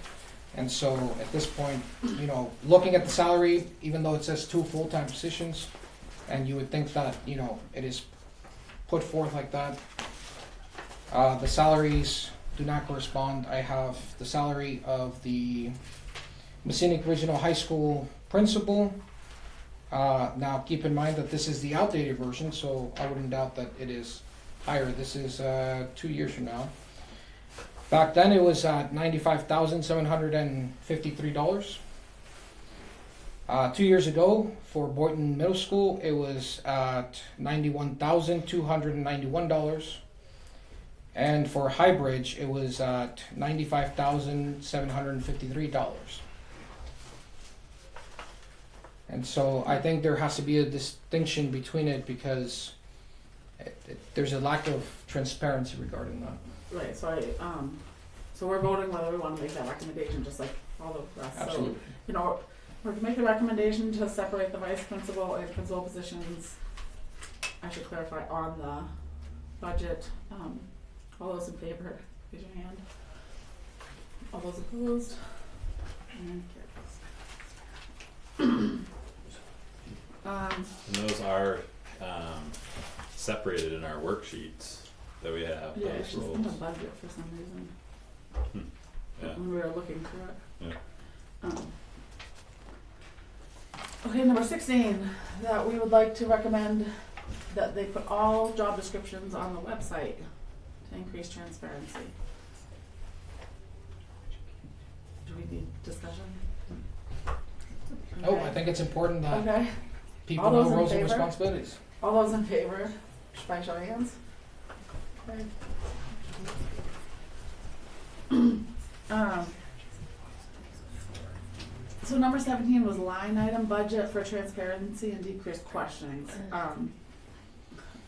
And so at this point, you know, looking at the salary, even though it says 2 full-time positions, and you would think that, you know, it is put forth like that, the salaries do not correspond. I have the salary of the Messinic Regional High School principal. Now keep in mind that this is the outdated version, so I wouldn't doubt that it is higher. This is 2 years from now. Back then it was at $95,753. 2 years ago for Boynton Middle School, it was at $91,291. And for Highbridge, it was at $95,753. And so I think there has to be a distinction between it because there's a lack of transparency regarding that. right, so so we're voting whether we want to make that recommendation, just like all the rest. Absolutely. So, you know, we're to make a recommendation to separate the vice principal and principal positions. I should clarify on the budget. All those in favor, raise your hand. All those opposed? And carries. And those are separated in our worksheets that we have, Yeah, it's those just in the roles. budget for some reason, Yeah, when we were looking through it. yeah. Okay, number 16, that we would like to recommend that they put all job descriptions on the website to increase transparency. Do we need discussion? Oh, I think it's important that Okay, people All know those in roles and favor? responsibilities. all those in favor, by show of hands? Okay. So So number 17 was line item budget for transparency and decreased questions.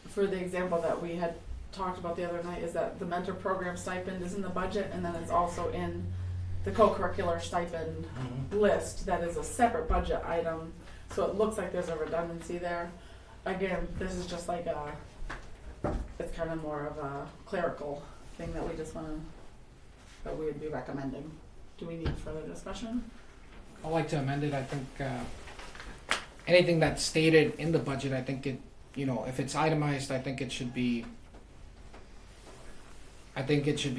For the example that we had talked about the other night is that the mentor program stipend is in the budget, and then it's also in the co-curricular stipend list that is a separate budget item. So it looks like there's a redundancy there. Again, this is just like it's kind of more of a clerical thing that we just that we would be recommending. Do we need further discussion? I'd like to amend it. I think anything that's stated in the budget, I think it, if it's itemized, I think it should be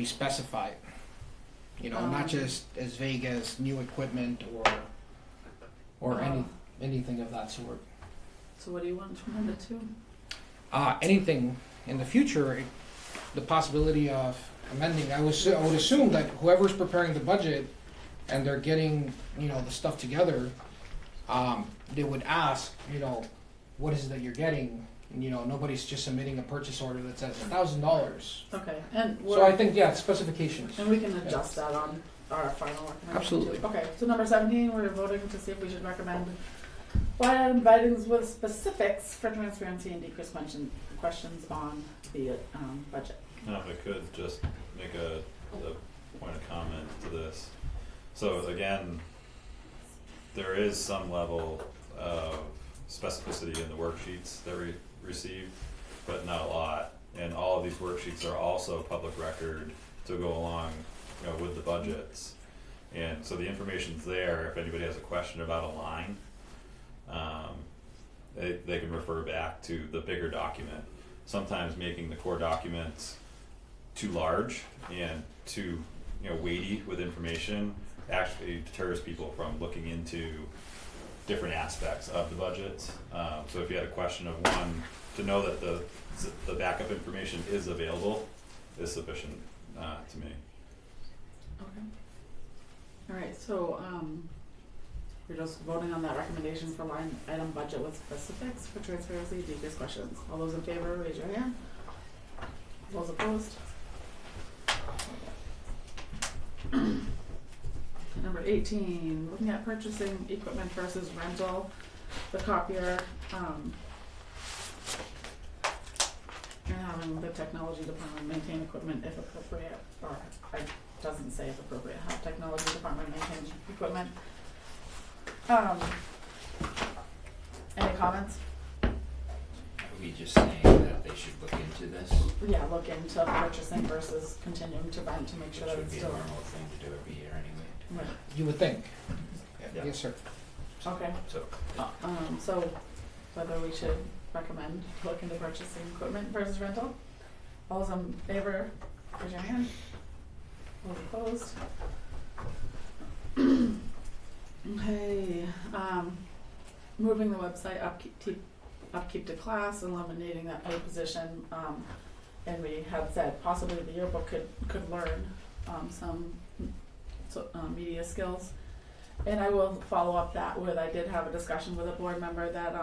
specified. Not just as vague as new equipment or anything of that sort. So what do you want to amend it to? Anything in the future, the possibility of amending. I would assume that whoever's preparing the budget and they're getting, the stuff together, they would ask, what is it that you're getting? And, nobody's just submitting a purchase order that says $1,000. Okay, and So I think, specifications. and we can adjust that on our final recommendation. Absolutely. Too. Okay, so number 17, we're voting to see if we should recommend line item items with specifics for transparency and decreased questions on the budget. Now, if I could just make a point of comment to this. So again, there is some level of specificity in the worksheets that we receive, but not a lot. And all of these worksheets are also public record to go along, with the budgets. And so the information's there. If anybody has a question about a line, they can refer back to the bigger document. Sometimes making the core documents too large and too weighty with information actually deters people from looking into different aspects of the budget. So if you had a question of one, to know that the backup information is available is sufficient to me. Okay. All right, so we're just voting on that recommendation for line item budget with specifics for transparency, decreased questions. All those in favor, raise your hand. Those opposed? Number 18, looking at purchasing equipment versus rental, the copier, and having the technology department maintain equipment if appropriate, or it doesn't say if appropriate, have technology department maintain equipment. Any comments? Are we just saying that they should look into this? Yeah, look into purchasing versus continuing to rent to make sure that Which would it's be a still. normal thing to do every year anyway. Right. You would think. Yeah. Yes, sir. Okay. So whether we should recommend to look into purchasing equipment versus rental? All those in favor, raise your hand. All opposed? Okay, moving the website upkeep to class, eliminating that paid position, and we had said possibly the yearbook could learn some media skills. And I will follow up that with, I did have a discussion with a board member that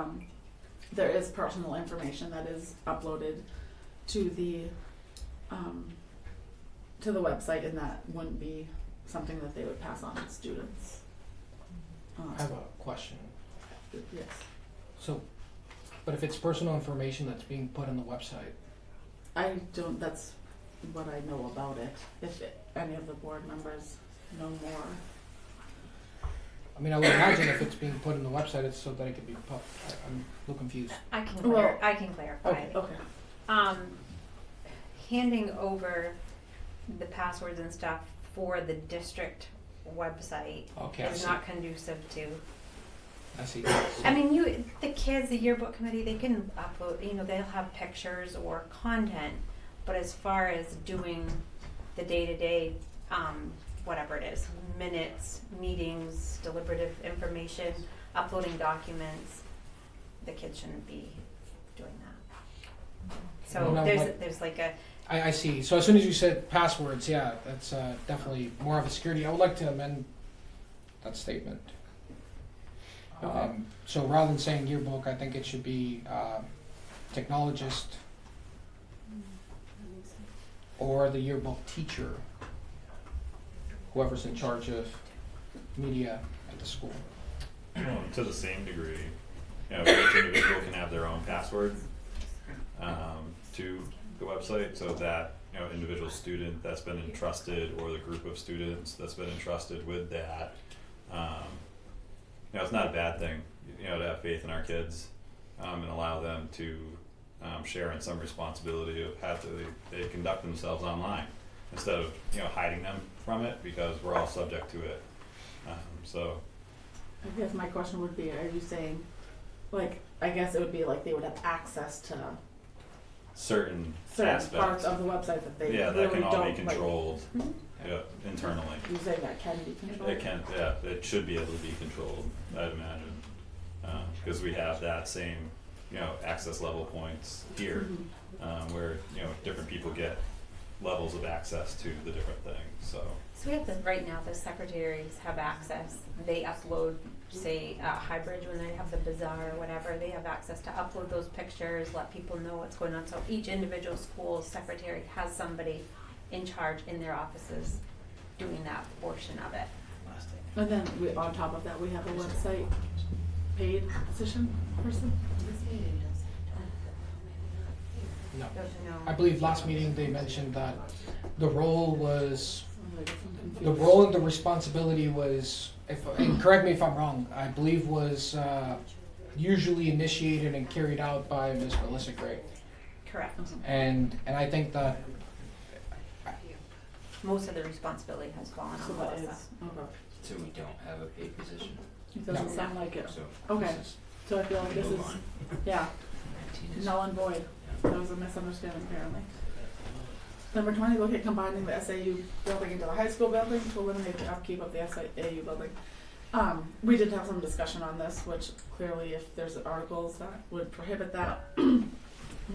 there is personal information that is uploaded to the website, and that wouldn't be something that they would pass on to students. I have a question. Yes. So, but if it's personal information that's being put on the website, That's what I know about it. If any of the board members know more. I mean, I would imagine if it's being put on the website, it's so that it can be I'm a little confused. I can Well, I can clarify. Okay. Handing over the passwords and stuff for the district website Okay, I is see. not conducive to. I see. I mean, the kids, the yearbook committee, they can upload. They'll have pictures or content, but as far as doing the day-to-day, whatever it is, minutes, meetings, deliberative information, uploading documents, the kids shouldn't be doing that. So No, there's like a. I see. So as soon as you said passwords, yeah, that's definitely more of a security. I would like to amend that statement. Okay. So rather than saying yearbook, I think it should be technologist or the yearbook teacher, whoever's in charge of media at the school. Well, to the same degree, you know, each individual can have their own password to the website, so that, you know, individual student that's been entrusted, or the group of students that's been entrusted with that, you know, it's not a bad thing, you know, to have faith in our kids, and allow them to share in some responsibility of how they conduct themselves online, instead of, you know, hiding them from it, because we're all subject to it. So I guess my question would be, are you saying, like, I guess it would be like they would have access to certain certain aspects, parts of the website that they yeah, that really can all don't be like. controlled, Mhm. yeah, internally. You say that can be controlled? It can, yeah, it should be able to be controlled, I'd imagine, because we have that same, you know, access level points here, Mhm. where, you know, different people get levels of access to the different things, so. So we have right now, the secretaries have access, they upload, say, Highbridge, when they have the bazaar or whatever, they have access to upload those pictures, let people know what's going on, so each individual school secretary has somebody in charge in their offices doing that portion of it. And then we, on top of that, we have a website paid position person? No. No. I believe last meeting they mentioned that the role was, I'm confused. the role and the responsibility was, and correct me if I'm wrong, I believe was usually initiated and carried out by Ms. Melissa Gray. Correct. And I think that, Most of the responsibility has fallen So on that Melissa. is, okay. So we don't have a paid position, It doesn't No. sound like it. so. Okay. this is- So I feel like this move is, on. yeah, 19 is- null and void. That was a misunderstanding apparently. Number 20, look at combining the SAU building into the high school building to eliminate the upkeep of the SAU building. We did have some discussion on this, which clearly if there's articles that would prohibit that.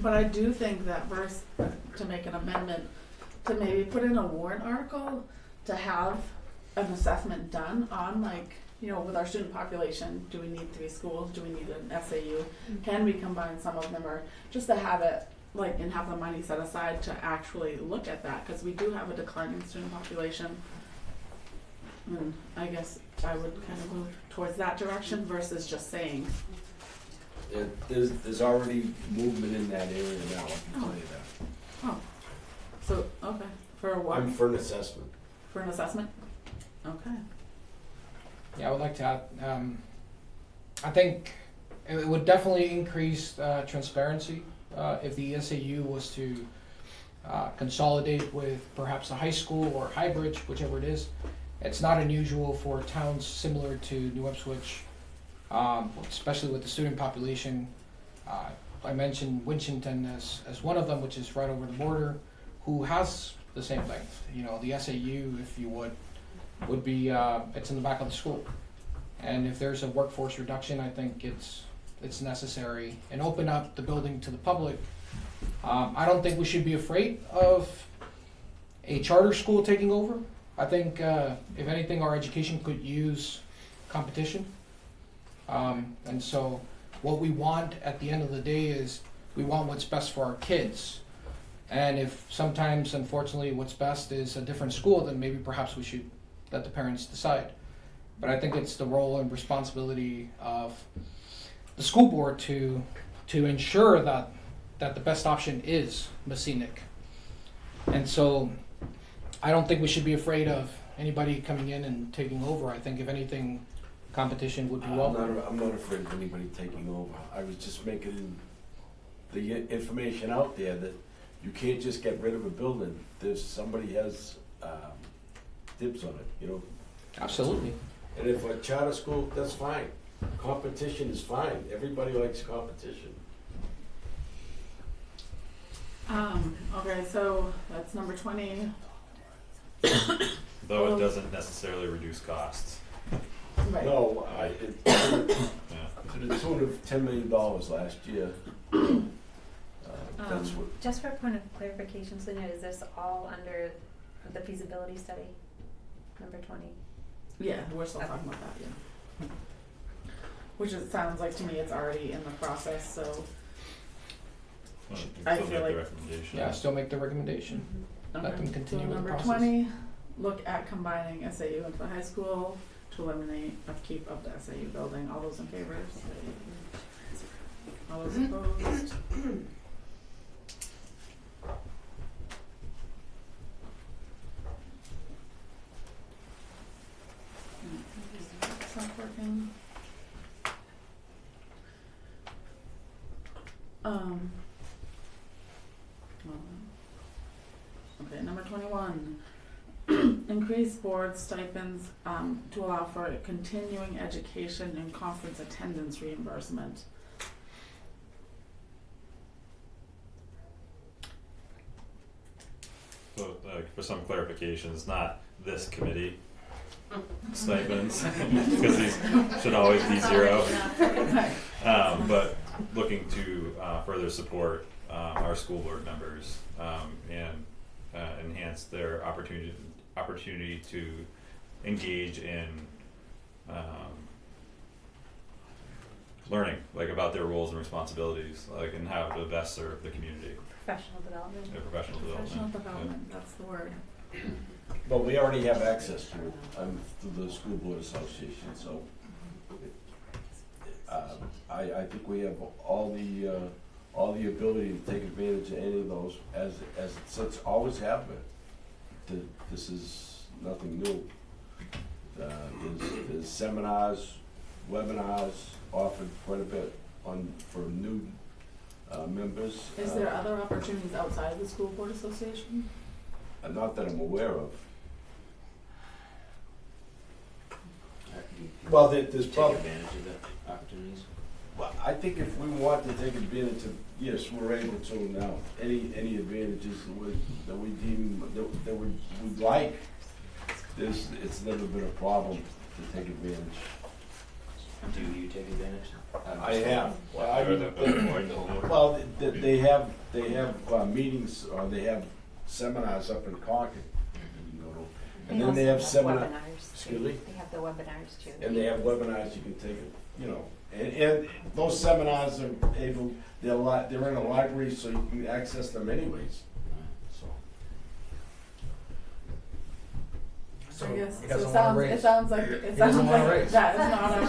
But I do think that verse, to make an amendment, to maybe put in a warrant article to have an assessment done on, like, you know, with our student population, do we need 3 schools, do we need an SAU? Can we combine some of them, or just to have it, like, and have the money set aside to actually look at that, cause we do have a declining student population. And I guess I would kind of move towards that direction versus just saying, There's already movement in that area now, I can tell you that. oh, so, okay, for what? I'm for an assessment. For an assessment? Okay. yeah, I would like to add, I think it would definitely increase transparency if the SAU was to consolidate with perhaps a high school or Highbridge, whichever it is. It's not unusual for towns similar to New Ipswich, especially with the student population. I mentioned Winchton as one of them, which is right over the border, who has the same thing. You know, the SAU, if you would be, it's in the back of the school. And if there's a workforce reduction, I think it's necessary, and open up the building to the public. I don't think we should be afraid of a charter school taking over. I think, if anything, our education could use competition. And so what we want at the end of the day is we want what's best for our kids. And if sometimes, unfortunately, what's best is a different school, then maybe perhaps we should let the parents decide. But I think it's the role and responsibility of the school board to ensure that the best option is Messinic. And so I don't think we should be afraid of anybody coming in and taking over. I think if anything, competition would be welcome. I'm not afraid of anybody taking over. I was just making the information out there that you can't just get rid of a building. There's somebody has dibs on it, you know? Absolutely. And if a charter school, that's fine. Competition is fine. Everybody likes competition. Okay, so that's number 20. Though it doesn't necessarily reduce costs, Right. No, yeah. to the tune of $10 million last year. That's what, Just for a point of clarification, Selena, is this all under the feasibility study, number 20? Yeah, we're still talking about that, yeah. Which it sounds like to me it's already in the process, so. Well, you I can still feel make the like- recommendation. Yeah, still make the recommendation. Let them continue So with the number process. 20, look at combining SAU into the high school to to eliminate upkeep of the SAU building. All those in favor? Say all those opposed? Stop working. Okay, number 21. Increase board stipends to allow for continuing education and conference attendance reimbursement. So, for some clarification, it's not this committee stipends, because these should always be zero. But looking to further support our school board members and enhance their opportunity to engage in learning, like about their roles and responsibilities, like and how to best serve the community. Professional development. Their professional Professional development. development, that's the word. But we already have access to it, through the school board association, so. I think we have all the ability to take advantage of any of those, as it's always have been. This is nothing new. There's seminars, webinars offered quite a bit for new members. Is there other opportunities outside of the school board association? Not that I'm aware of. You can Well, there's take probably. advantage of the opportunities. Well, I think if we want to take advantage of, yes, we're able to now. Any advantages that we deem that we'd like, it's never been a problem to take advantage. Do you take advantage? I have. Well, They have meetings, or they have seminars up in Concord. You can go to. And then they have seminars. Webinars. Excuse me? They have the webinars too. And they have webinars you can take, and those seminars are able, they're in a library, so you can access them anyways, so. I guess, he so doesn't it wanna sounds, raise. it sounds like, it He sounds doesn't wanna like raise. that is not a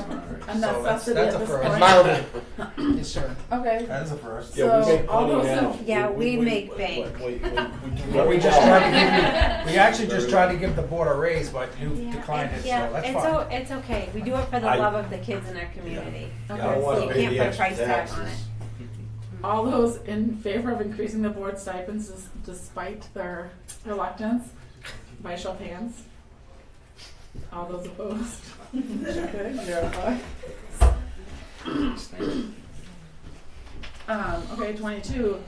So necessity that's at a this first. point. It's mildly. Yes, sir. Okay, That is a first. Yeah, we So, make all money those now. in- Yeah, we make bank. We do But we very just well. tried to give you, we actually just tried to give the board a raise, but you Yeah, declined it, so yeah, that's it's fine. it's okay. We do it for the I- love of the kids in our community. I okay, don't wanna You pay can't the put a extra price tag on taxes. all those in favor of increasing the board stipends despite their reluctance, by show of hands. All those opposed? Okay, verify. Okay, 22.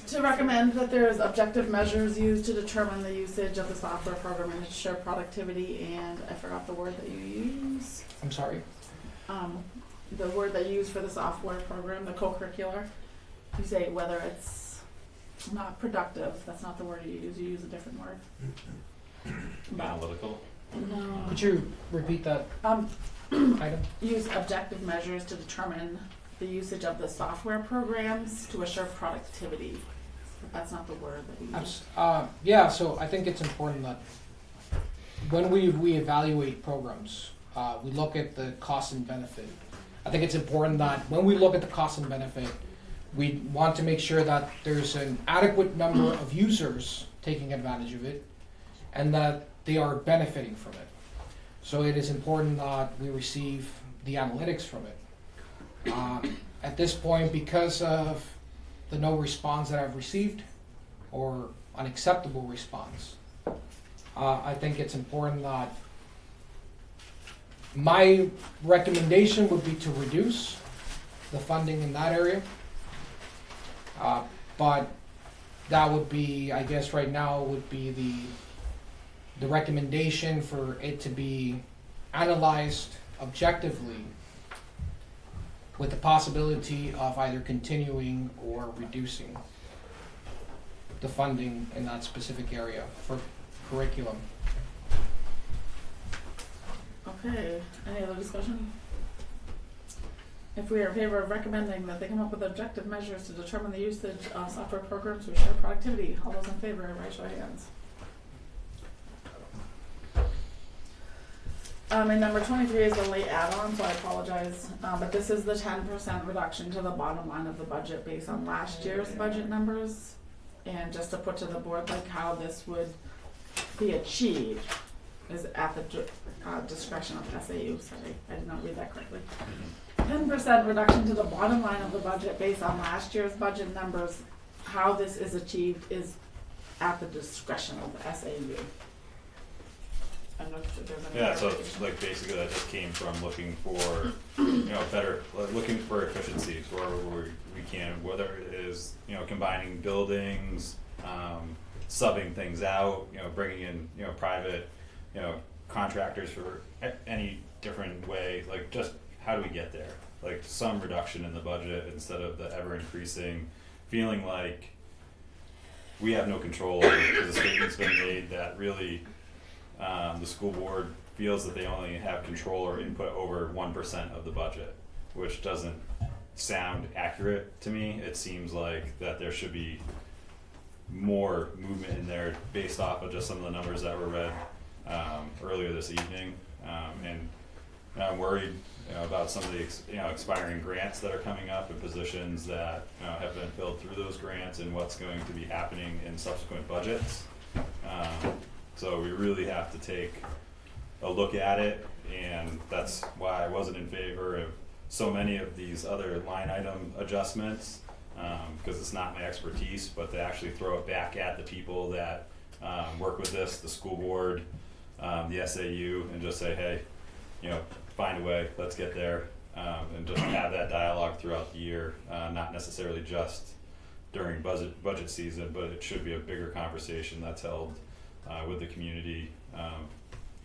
To recommend that there is objective measures used to determine the usage of the software program and ensure productivity, and I forgot the word that you use. I'm sorry. The word that you use for the software program, the co-curricular, you say whether it's not productive, that's not the word you use a different word. analytical. No. Could you repeat that item? Use objective measures to determine the usage of the software programs to assure productivity. That's not the word that we use. Yeah, so I think it's important that when we evaluate programs, we look at the cost and benefit. I think it's important that when we look at the cost and benefit, we want to make sure that there's an adequate number of users taking advantage of it and that they are benefiting from it. So it is important that we receive the analytics from it. At this point, because of the no response that I've received or unacceptable response, I think it's important that my recommendation would be to reduce the funding in that area. But that would be, I guess right now would be the recommendation for it to be analyzed objectively with the possibility of either continuing or reducing the funding in that specific area for curriculum. Okay, any other discussion? If we are in favor of recommending that they come up with objective measures to determine the usage of software programs to ensure productivity, all those in favor, raise your hands. And number 23 is a late add-on, so I apologize, but this is the 10% reduction to the bottom line of the budget based on last year's budget numbers. And just to put to the board, like how this would be achieved is at the discretion of SAU. Sorry, I did not read that correctly. 10% reduction to the bottom line of the budget based on last year's budget numbers. How this is achieved is at the discretion of the SAU. I don't know if there's any Yeah, so clarification. like basically that just came from looking for, looking for efficiencies where we can, whether it is, combining buildings, subbing things out, bringing in, private, contractors for any different way, like just how do we get there? Like some reduction in the budget instead of the ever increasing, feeling like we have no control over it, because the statement's been made that really the school board feels that they only have control or input over 1% of the budget, which doesn't sound accurate to me. It seems like that there should be more movement in there based off of just some of the numbers that were read earlier this evening, and I'm worried about some of the expiring grants that are coming up and positions that have been filled through those grants and what's going to be happening in subsequent budgets. So we really have to take a look at it, and that's why I wasn't in favor of so many of these other line item adjustments, because it's not my expertise, but to actually throw it back at the people that work with this, the school board, the SAU, and just say, hey, find a way, let's get there, and just have that dialogue throughout the year, not necessarily just during budget season, but it should be a bigger conversation that's held with the community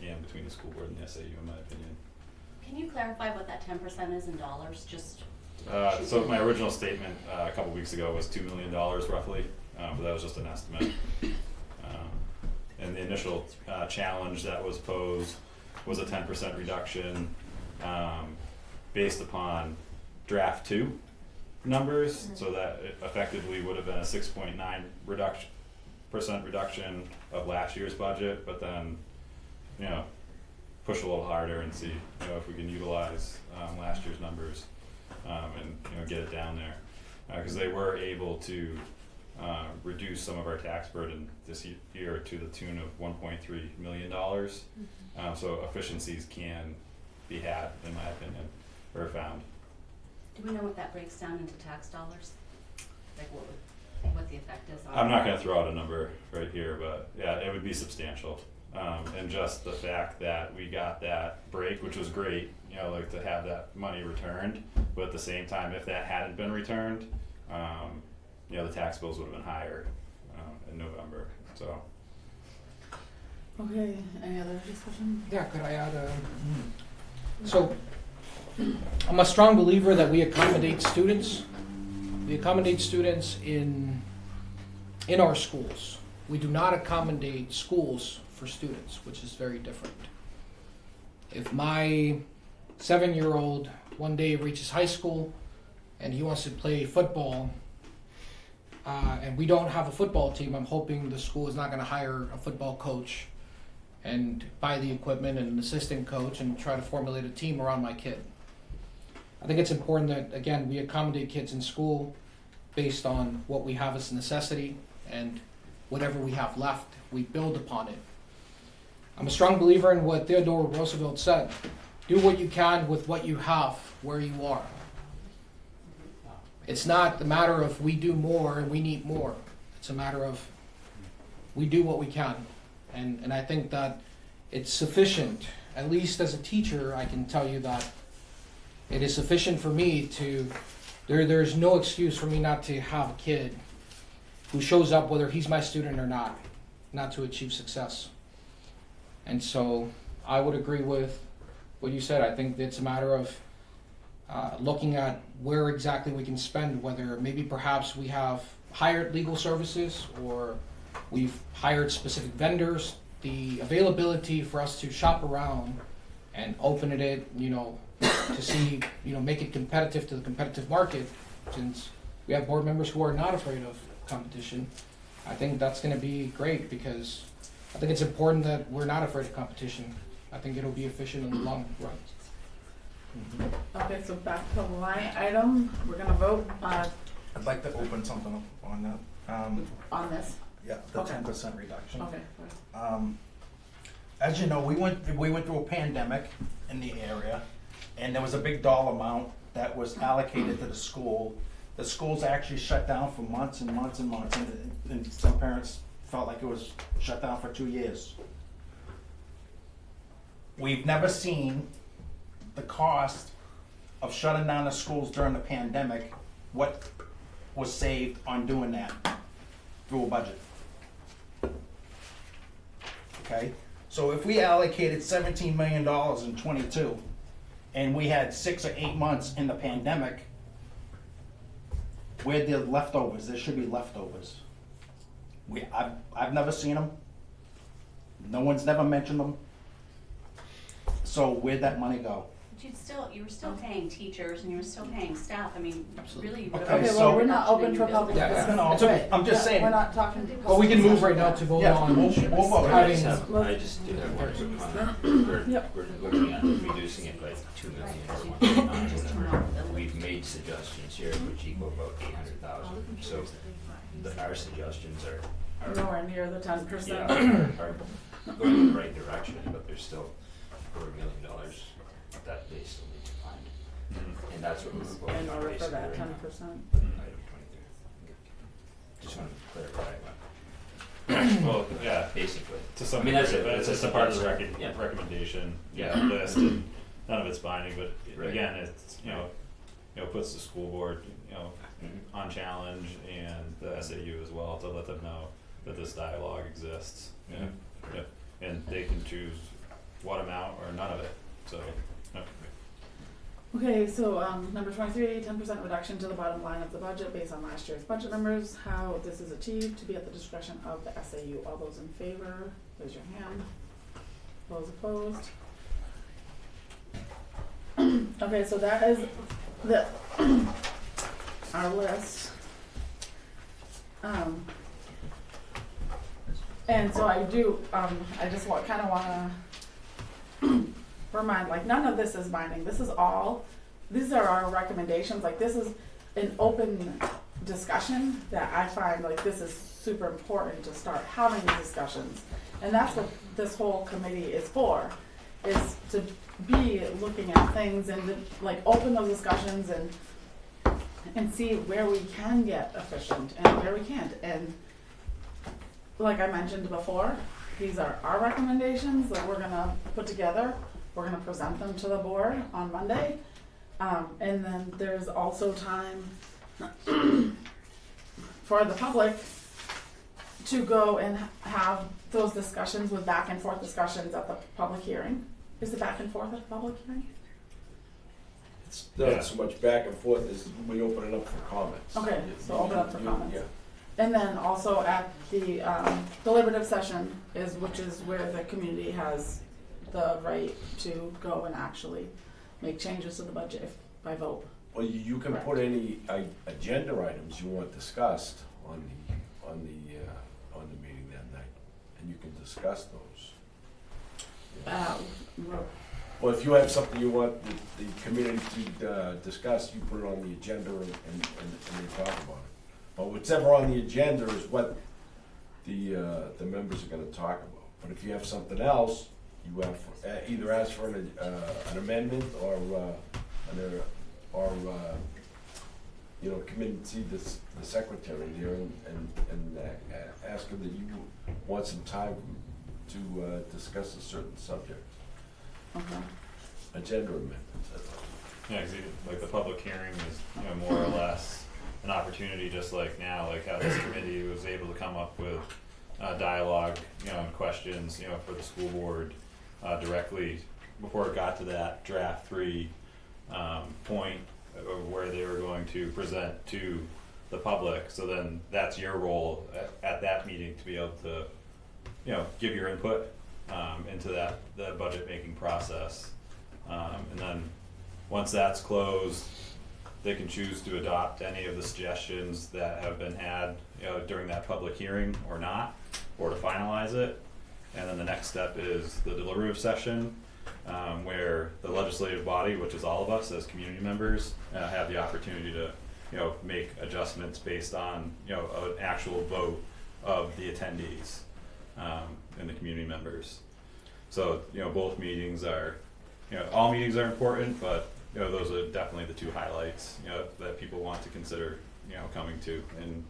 and between the school board and the SAU, in my opinion. Can you clarify what that 10% is in dollars, just? So my original statement a couple weeks ago was $2 million roughly, but that was just an estimate. And the initial challenge that was posed was a 10% reduction based upon draft 2 numbers, so that it effectively would have been a 6.9% reduction of last year's budget, but then push a little harder and see if we can utilize last year's numbers and get it down there, because they were able to reduce some of our tax burden this year to the tune of $1.3 million. So efficiencies can be had, in my opinion, or found. Do we know what that breaks down into tax dollars? Like what the effect is on? I'm not gonna throw out a number right here, but yeah, it would be substantial. And just the fact that we got that break, which was great, like to have that money returned, but at the same time, if that hadn't been returned, the tax bills would have been higher in November, so. Okay, any other discussion? Yeah, could I add so I'm a strong believer that we accommodate students. We accommodate students in our schools. We do not accommodate schools for students, which is very different. If my 7-year-old one day reaches high school and he wants to play football, and we don't have a football team, I'm hoping the school is not going to hire a football coach and buy the equipment and an assistant coach and try to formulate a team around my kid. I think it's important that, again, we accommodate kids in school based on what we have as a necessity, and whatever we have left, we build upon it. I'm a strong believer in what Theodore Roosevelt said: do what you can with what you have where you are. It's not a matter of we do more and we need more. It's a matter of we do what we can. And I think that it's sufficient. At least as a teacher, I can tell you that it is sufficient for me to, there's no excuse for me not to have a kid who shows up, whether he's my student or not to achieve success. And so I would agree with what you said. I think it's a matter of looking at where exactly we can spend, whether maybe perhaps we have hired legal services or we've hired specific vendors, the availability for us to shop around and open it, to see, make it competitive to the competitive market, since we have board members who are not afraid of competition. I think that's going to be great, because I think it's important that we're not afraid of competition. I think it'll be efficient in the long run. Okay, so back to the line item, we're gonna vote, I'd like to open something up on that. on this, Yeah, the Okay. 10% reduction. okay. As you know, we went through a pandemic in the area, and there was a big dollar amount that was allocated to the school. The schools actually shut down for months and months and months, and some parents felt like it was shut down for 2 years. We've never seen the cost of shutting down the schools during the pandemic, what was saved on doing that through a budget. Okay, so if we allocated $17 million in '22, and we had 6 or 8 months in the pandemic, where'd the leftovers? There should be leftovers. I've never seen them. No one's never mentioned them. So where'd that money go? But you were still paying teachers and you were still paying staff, I mean, really, you would have. Okay, Okay, so- well, we're not open for public Yeah, discussion. no, it's okay. I'm just saying. We're not talking. Well, we can move right now to vote Yeah, on we'll vote. I having, just do have one quick comment. Yep. We're looking at reducing it by 2 million or 1.9, whatever. We've made suggestions here which equal about 800,000, so our suggestions are Nowhere near the 10%. are going in the right direction, but there's still $250,000 that they still need to find. And that's what we're voting In on order for basically that right now. 10%. Item 23. Just wanted to clarify Well, yeah, what, basically. to some I mean, degree, that's but it. it's It's just a part of the part of the- yeah. recommendation, Yeah. list, and none of it's binding, but Right. again, it's, puts the school board, Mhm. on challenge and the SAU as well, to let them know that this dialogue exists. Yeah, Mhm. yeah, and they can choose what amount or none of it, so, yeah. Okay, so, number 23, 10% reduction to the bottom line of the budget based on last year's budget numbers. How this is achieved to be at the discretion of the SAU. All those in favor, raise your hand. Those opposed? Okay, so that is the, our list. And so I do, I just kinda wanna remind, like, none of this is binding, these are our recommendations, like, this is an open discussion that I find, like, this is super important to start having these discussions. And that's what this whole committee is for, is to be looking at things and to, like, open those discussions and see where we can get efficient and where we can't. And like I mentioned before, these are our recommendations that we're gonna put together. We're gonna present them to the board on Monday. And then there's also time for the public to go and have those discussions with back and forth discussions at the public hearing. Is it back and forth at the public hearing? It's Yeah. not so much back and forth as we open it up for comments. Okay, so open up for comments. Yeah. And then also at the deliberative session which is where the community has the right to go and actually make changes to the budget by vote. Well, you can put any agenda items you want discussed on the meeting that night, and you can discuss those. Well, if you have something you want the community to discuss, you put it on the agenda and they talk about it. But whatever on the agenda is what the members are gonna talk about. But if you have something else, you have either ask for an amendment or come in and see the secretary there and ask her that you want some time to discuss a certain subject. Okay. Agenda amendments, that's all. Yeah, 'cause like the public hearing is, more or less an opportunity, just like now, like how this committee was able to come up with dialogue, and questions, for the school board directly before it got to that draft 3 point of where they were going to present to the public. So then that's your role at that meeting to be able to, give your input into the budget making process. And then once that's closed, they can choose to adopt any of the suggestions that have been had, during that public hearing or not, or to finalize it. and then the next step is the deliberative session, where the legislative body, which is all of us as community members, have the opportunity to, make adjustments based on, an actual vote of the attendees, and the community members. So, both meetings are, all meetings are important, but, those are definitely the two highlights, that people want to consider, coming to and,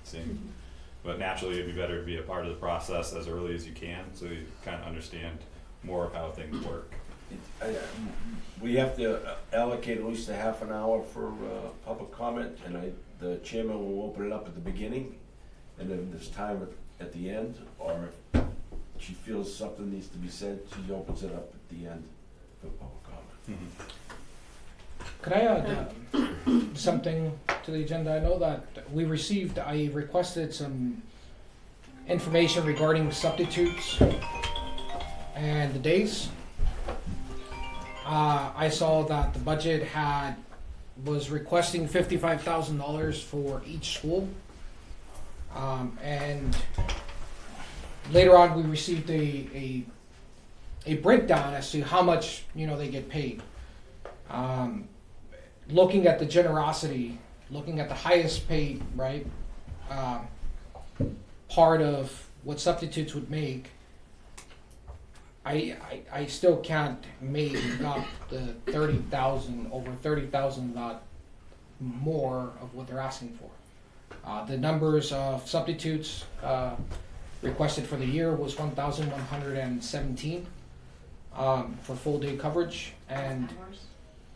seeing. But naturally, it'd be better to be a part of the process as early as you can, so you kind of understand more of how things work. We have to allocate at least a half an hour for public comment, and the chairman will open it up at the beginning, and then there's time at the end, or if she feels something needs to be said, she opens it up at the end for public comment. Could I add something to the agenda? I know that I requested some information regarding substitutes and the days. I saw that the budget was requesting $55,000 for each school. And later on, we received a breakdown as to how much they get paid. Looking at the generosity, looking at the highest paid, right, part of what substitutes would make, I still can't make up the 30,000, over 30,000, not more of what they're asking for. The numbers of substitutes requested for the year was 1,117 for full day coverage, and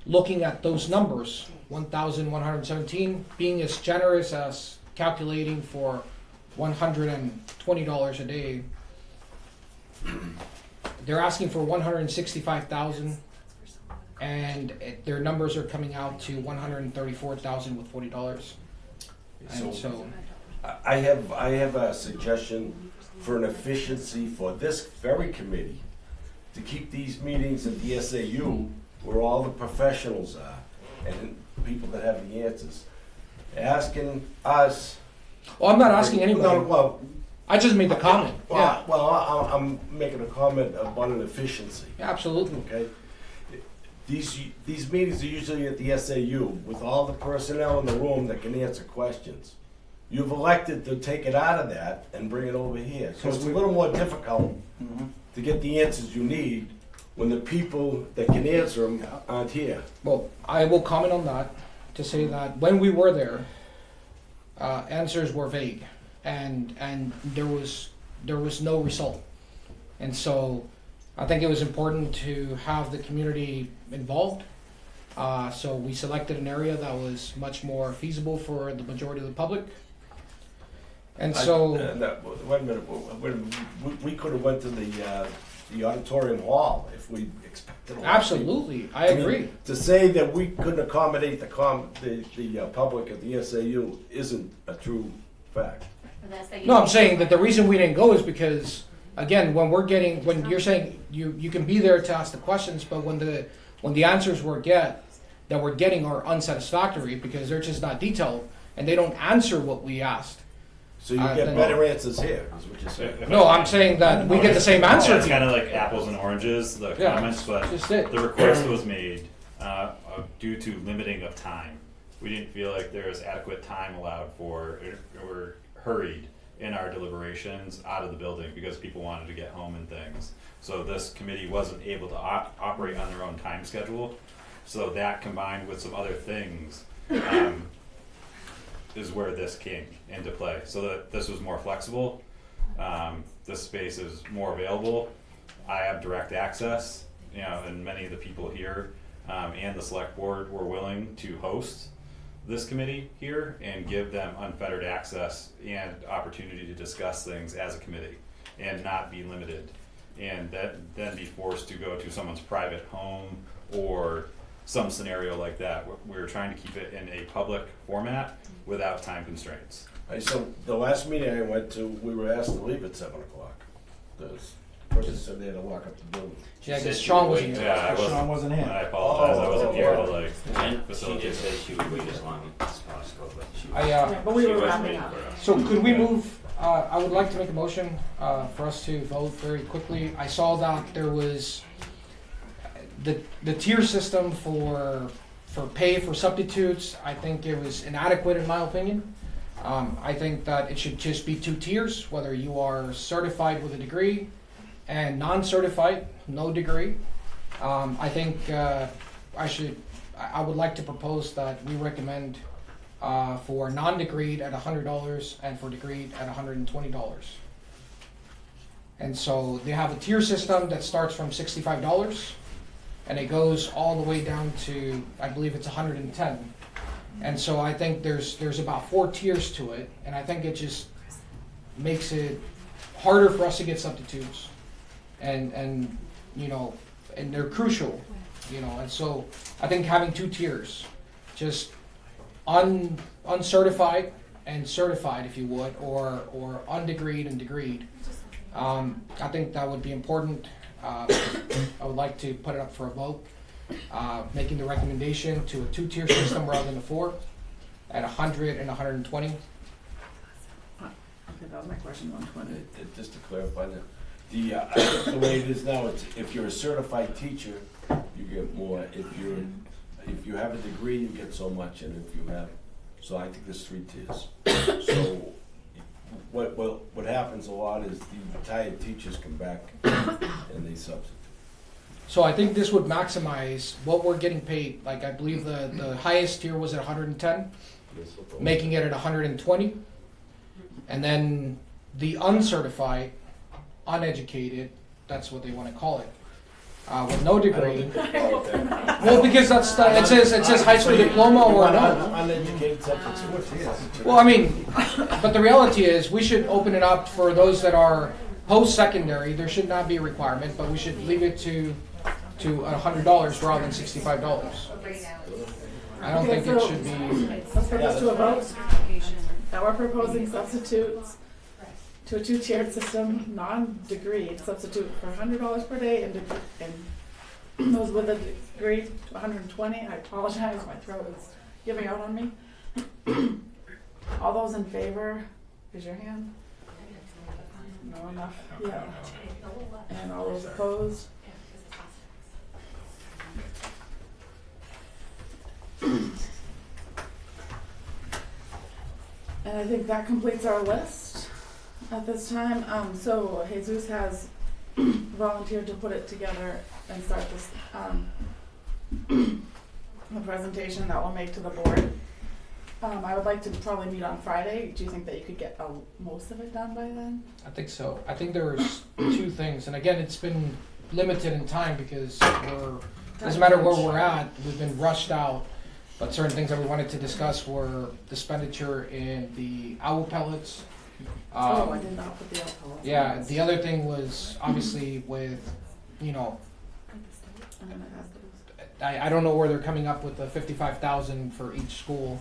looking at those numbers, 1,117 being as generous as calculating for $120 a day, they're asking for 165,000, and their numbers are coming out to 134,000 with $40. And so I have a suggestion for an efficiency for this very committee, to keep these meetings at the SAU where all the professionals are and people that have the answers. Asking us. Well, I'm not asking anybody. No, well, I just made the comment. Yeah, I'm making a comment about an efficiency. absolutely. Okay. These meetings are usually at the SAU with all the personnel in the room that can answer questions. You've elected to take it out of that and bring it over here, so it's a little more difficult to get the answers you need when the people that can answer them aren't here. Well, I will comment on that to say that when we were there, answers were vague, and there was no result, and so I think it was important to have the community involved. So we selected an area that was much more feasible for the majority of the public, and so Wait a minute, we could have went to the auditorium hall if we expected a lot of absolutely, I people. agree. mean, to say that we couldn't accommodate the public at the SAU isn't a true fact. No, I'm saying that the reason we didn't go is because, again, when you're saying you can be there to ask the questions, but when the answers that we're getting are unsatisfactory because they're just not detailed and they don't answer what we asked. So you get better answers here, is what you're saying. No, I'm saying that we get the same answer. It's kind of like apples and oranges, the Yeah, comments, but just it. the request was made due to limiting of time. We didn't feel like there was adequate time allowed for, or hurried in our deliberations out of the building because people wanted to get home and things. So this committee wasn't able to operate on their own time schedule. So that combined with some other things is where this came into play. So that this was more flexible. This space is more available. I have direct access, and many of the people here and the select board were willing to host this committee here and give them unfettered access and opportunity to discuss things as a committee and not be limited, and then be forced to go to someone's private home or some scenario like that. We're trying to keep it in a public format without time constraints. So the last meeting I went to, we were asked to leave at 7 o'clock. The person said they had to lock up the building. Yeah, because Sean wasn't here. Yeah, Sean wasn't here. I apologize. I wasn't here to And she facilitate. just said she would wait as long as possible, but she I, Yeah, but we she were was wrapping waiting up. for us. So could we move I would like to make a motion for us to vote very quickly. I saw that there was the tier system for pay for substitutes. I think it was inadequate in my opinion. I think that it should just be 2 tiers, whether you are certified with a degree and non-certified, no degree. I think I would like to propose that we recommend for non-degreed at $100 and for degreed at $120. And so they have a tier system that starts from $65 and it goes all the way down to, I believe it's 110. And so I think there's about 4 tiers to it, and I think it just makes it harder for us to get substitutes, and you know, and they're crucial, you know, and so I think having 2 tiers, just uncertified and certified, if you would, or undegreed and degreed, I think that would be important. I would like to put it up for a vote, making the recommendation to a 2-tier system rather than a 4, at 100 and 120. Okay, that was my question, 120. Just to clarify that, the way it is now, it's if you're a certified teacher, you get more. If you have a degree, you get so much, and if you have, so I think there's 3 tiers. So what happens a lot is the retired teachers come back and they substitute. So I think this would maximize what we're getting paid. Like I believe the highest tier was at 110, making it at 120. And then the uncertified, uneducated, that's what they want to call it, with no degree. Well, because it says high school diploma or no. Uneducated substitute. Well, I mean, but the reality is we should open it up for those that are post-secondary. There should not be a requirement, but we should leave it to $100 rather than $65. I don't think it should be. Let's put this to a vote. Now we're proposing substitutes to a 2-tiered system, non-degreed substitute for $100 per day, and those with a degree to 120. I apologize, my throat is giving out on me. All those in favor, raise your hand. No enough. Yeah. And all those opposed. And I think that completes our list at this time. So Jesus has volunteered to put it together and start this the presentation that we'll make to the board. I would like to probably meet on Friday. Do you think that you could get most of it done by then? I think so. I think there's 2 things, and again, it's been limited in time because doesn't matter where we're at, we've been rushed out. But certain things that we wanted to discuss were the expenditure in the owl pellets. I did not put the alcohol. Yeah, the other thing was obviously with, you know, I'm gonna ask those. I don't know where they're coming up with the 55,000 for each school,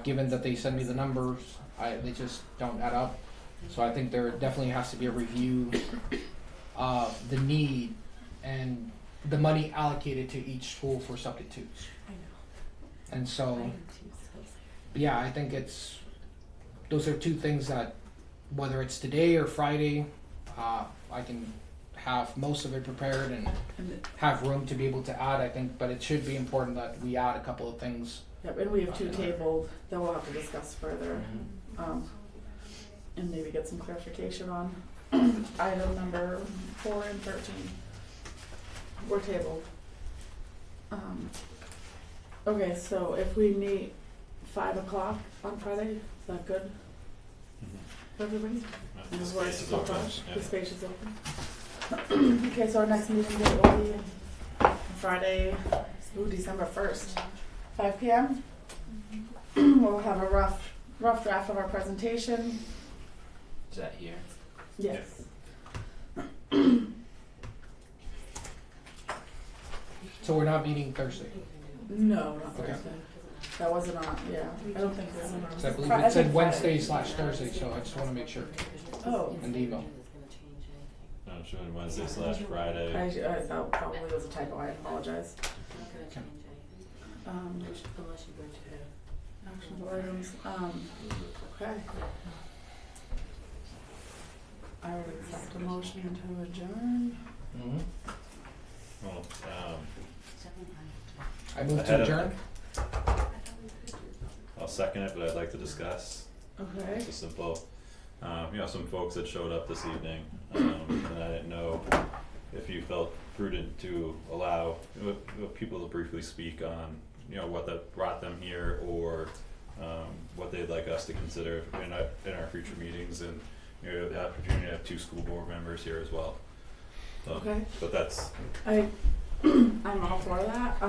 given that they send me the numbers, they just don't add up. So I think there definitely has to be a review of the need and the money allocated to each school for substitutes. And so, yeah, I think those are 2 things that, whether it's today or Friday, I can have most of it prepared and have room to be able to add, I think, but it should be important that we add a couple of things. Yep, and we have 2 tabled that we'll have to discuss further, and maybe get some clarification on. Item number 4 and 13 were tabled. Okay, so if we meet 5 o'clock on Friday, is that good for everybody? The And space is open, yeah. The space is open. Okay, so our next meeting date will be Friday, December 1st, 5 p.m. We'll have a rough draft of our presentation. Is that here? Yes. So we're not meeting Thursday. No, not Okay. Thursday. That wasn't on, yeah. I don't think it was on. So I believe it said Wednesday/Thursday, so I just want to make sure Oh, in the email. No, I'm showing Wednesday/Friday. that probably was a typo, I apologize. Okay. Actionable items, okay. I would accept a motion to adjourn. Mhm. Well, I move Ahead to of- adjourn. I'll second it, but I'd like to discuss. Okay. It's a simple, some folks that showed up this evening, and I didn't know if you felt prudent to allow people to briefly speak on, what that brought them here, or what they'd like us to consider in our future meetings, and the opportunity to have 2 school board members here as well. So, Okay. but that's, I'm all for that.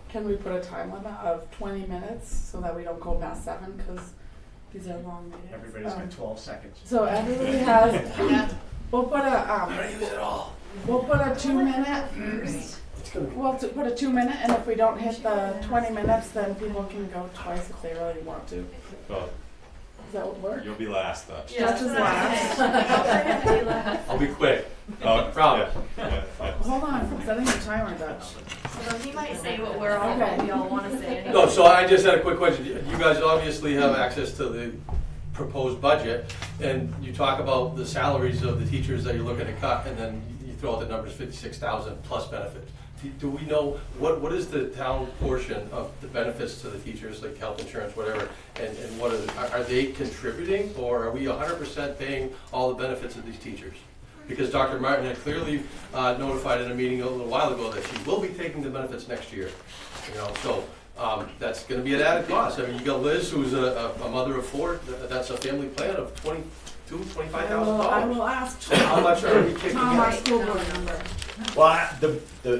Can we put a time limit of 20 minutes so that we don't go past 7, because these are long meetings. Everybody's got 12 seconds. So everybody has, we'll put a 2-minute, we'll put a 2-minute, and if we don't hit the 20 minutes, then people can go twice if they really want to. well, Does that work? you'll be last, Dutch. Dutch is last. I'll be quick. Oh, Promise. yeah. Hold on, I'm setting the timer, Dutch. So he might say what we're all, Okay. we all want to say anyway. No, so I just had a quick question. You guys obviously have access to the proposed budget, and you talk about the salaries of the teachers that you're looking to cut, and then you throw out the numbers, 56,000 plus benefits. Do we know, what is the town portion of the benefits to the teachers, like health insurance, whatever, and what are they contributing, or are we 100% paying all the benefits of these teachers? Because Dr. Martin had clearly notified in a meeting a little while ago that she will be taking the benefits next year. So that's going to be an added cost. I mean, you got Liz, who's a mother of 4. That's a family plan of $25,000. I will ask How much are we kicking Tom, our in? school board member. Well,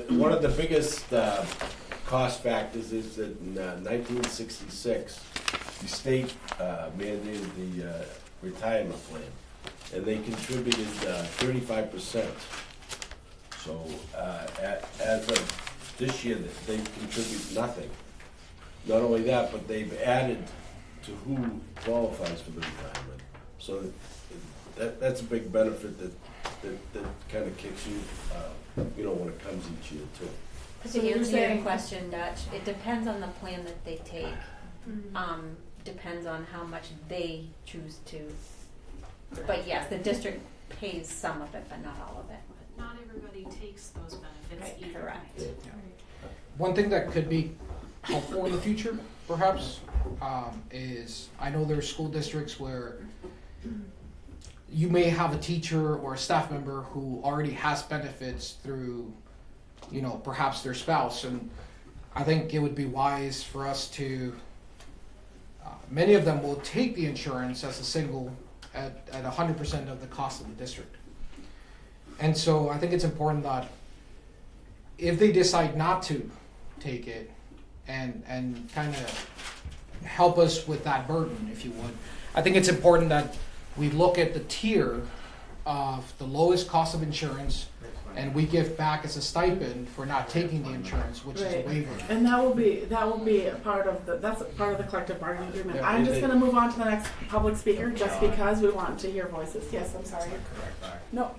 one of the biggest cost factors is that in 1966, the state mandated the retirement plan, and they contributed 35%. So as of this year, they contribute nothing. Not only that, but they've added to who qualifies for the retirement. So that's a big benefit that kind of kicks you, when it comes each year too. To So you're answer your saying- question, Dutch, it depends on the plan that they take. Depends on how much they choose to. But yes, the district pays some of it, but not all of it. But not everybody takes those benefits either. Correct. One thing that could be helpful in the future, perhaps, is I know there are school districts where you may have a teacher or a staff member who already has benefits through, perhaps their spouse, and I think it would be wise for us to. Many of them will take the insurance as a single at 100% of the cost of the district, and so I think it's important that if they decide not to take it and kind of help us with that burden, if you would. I think it's important that we look at the tier of the lowest cost of insurance, and we give back as a stipend for not taking the insurance, which is a Right. waiver. And that will be a part of that's a part of the collective bargaining agreement. Yeah, I'm just they- gonna move on to the next public speaker just because we want to hear voices. Yes, I'm sorry. No.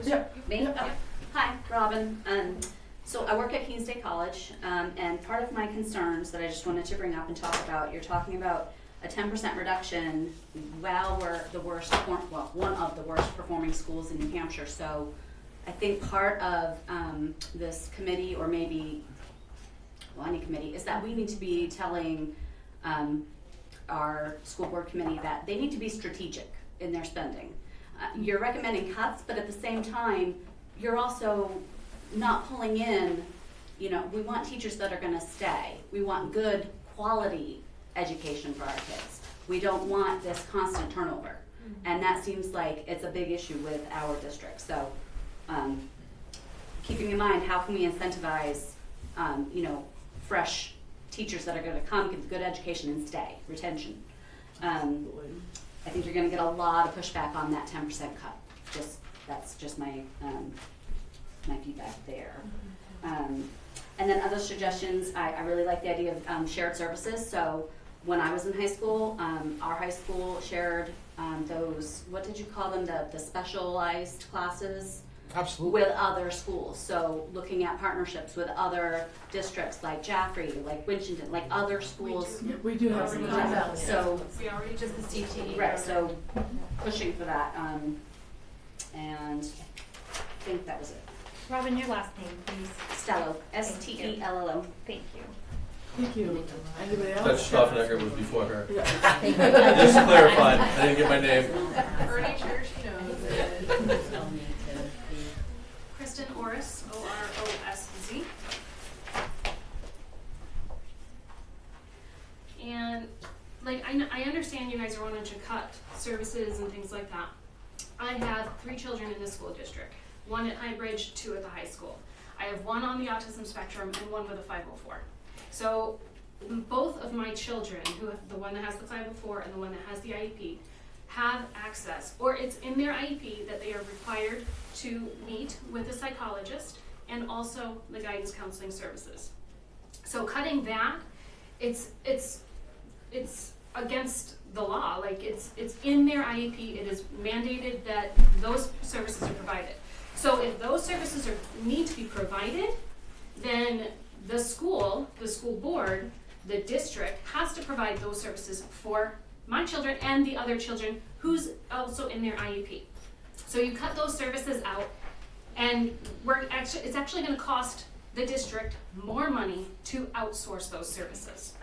Yep. Me? Yep. Oh. Hi, Robin. So I work at Keene State College, and part of my concerns that I just wanted to bring up and talk about, you're talking about a 10% reduction while we're one of the worst performing schools in New Hampshire. So I think part of this committee, or maybe any committee, is that we need to be telling our school board committee that they need to be strategic in their spending. You're recommending cuts, but at the same time, you're also not pulling in, we want teachers that are gonna stay. We want good quality education for our kids. We don't want this constant turnover. And that seems like it's a big issue with our district. So, keeping in mind, how can we incentivize, fresh teachers that are gonna come, give good education and stay, retention. I think you're gonna get a lot of pushback on that 10% cut. That's just my feedback there. And then other suggestions, I really like the idea of shared services. So when I was in high school, our high school shared those, what did you call them, the specialized classes? Absolutely. With other schools. So looking at partnerships with other districts like Jaffrey, like Winchendon, like other schools. We do have some. So We already did the CTE. right, so pushing for that. Robin, your last name, please. Stello, Stello. Thank you. Thank you. Anybody else? Dr. Stoffenegger was before her. Yeah. Just clarified, I didn't get my name. Pretty sure she knows it. Kristen Orris, O-R-O-S-Z. And like I understand you guys are wanting to cut services and things like that. I have 3 children in this school district, 1 at High Bridge, 2 at the high school. I have 1 on the autism spectrum and 1 with a 504. So both of my children, the one that has the 504 and the one that has the IEP, have access, or it's in their IEP that they are required to meet with a psychologist and also the guidance counseling services. So cutting that, it's against the law. Like it's in their IEP. It is mandated that those services are provided. So if those services need to be provided, then the school board, the district has to provide those services for my children and the other children who's also in their IEP. So you cut those services out, and it's actually going to cost the district more money to outsource those services.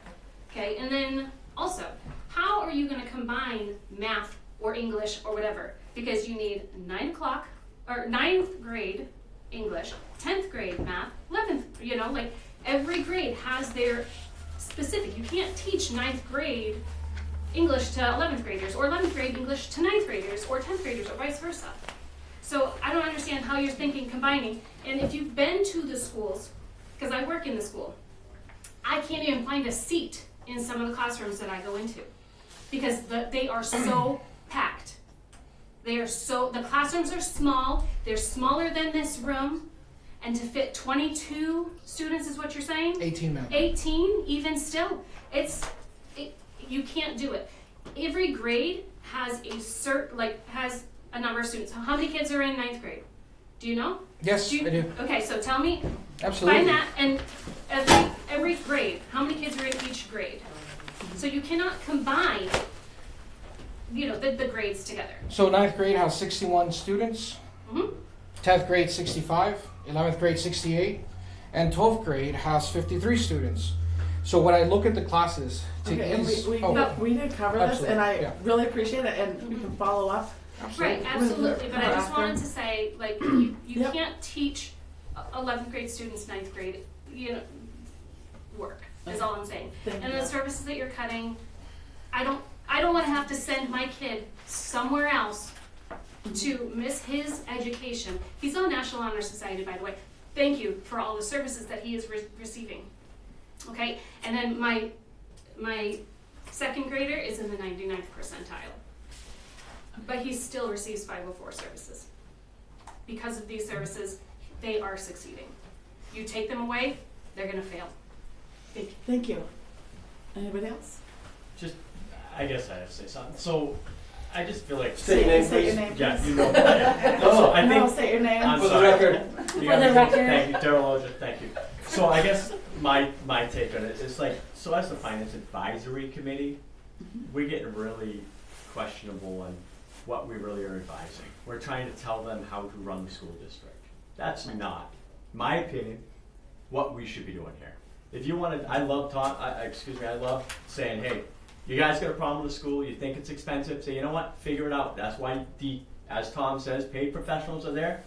Okay, and then also, how are you going to combine math or English or whatever? Because you need 9th grade English, 10th grade math, 11th, like every grade has their specific. You can't teach 9th grade English to 11th graders, or 11th grade English to 9th graders, or 10th graders, or vice versa. So I don't understand how you're thinking combining. And if you've been to the schools, because I work in the school, I can't even find a seat in some of the classrooms that I go into because they are so packed. The classrooms are small, they're smaller than this room, and to fit 22 students is what you're saying? 18 members. 18, even still, you can't do it. Every grade has has a number of students. How many kids are in 9th grade? Do you know? Yes, I do. Okay, so tell me, Absolutely. find that, and every grade, how many kids are in each grade? So you cannot combine, the grades together. So 9th grade has 61 students, Mhm. 10th grade 65, 11th grade 68, and 12th grade has 53 students. So when I look at the classes, Okay, and we did cover this, Absolutely, and I yeah. really appreciate it, and we can follow up. Right, absolutely, but I just After. wanted to say, you Yep. can't teach 11th grade students 9th grade, work, is all I'm saying. Thank And you. the services that you're cutting, I don't wanna have to send my kid somewhere else to miss his education. He's on National Honor Society, by the way. Thank you for all the services that he is receiving. Okay, and then my 2nd grader is in the 99th percentile. But he still receives 504 services. Because of these services, they are succeeding. You take them away, they're gonna fail. Thank you. Thank you. Anybody else? Just, I guess I have to say something. So, I just feel like. State your name, Say your please. name, Yeah, please. you know. So I think. Say your name. I'm For the sorry. record. You got me. Thank you, Daryl Oja, thank you. So I guess my take on it is so as the Finance Advisory Committee, we're getting really questionable on what we really are advising. We're trying to tell them how to run the school district. That's not, in my opinion, what we should be doing here. If you want to, I love saying, hey, you guys got a problem with the school, you think it's expensive, say, you know what, figure it out. That's why as Tom says, paid professionals are there.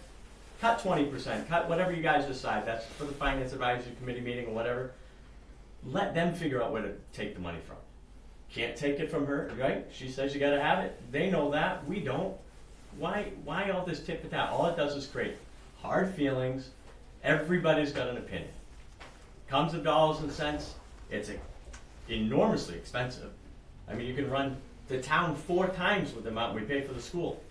Cut 20%, cut whatever you guys decide. That's for the Finance Advisory Committee meeting or whatever. Let them figure out where to take the money from. Can't take it from her, right? She says you gotta have it. They know that, we don't. Why all this tit for tat? All it does is create hard feelings. Everybody's got an opinion. Comes to dollars and cents, it's enormously expensive. I mean, you can run the town 4 times with the amount we pay for the school.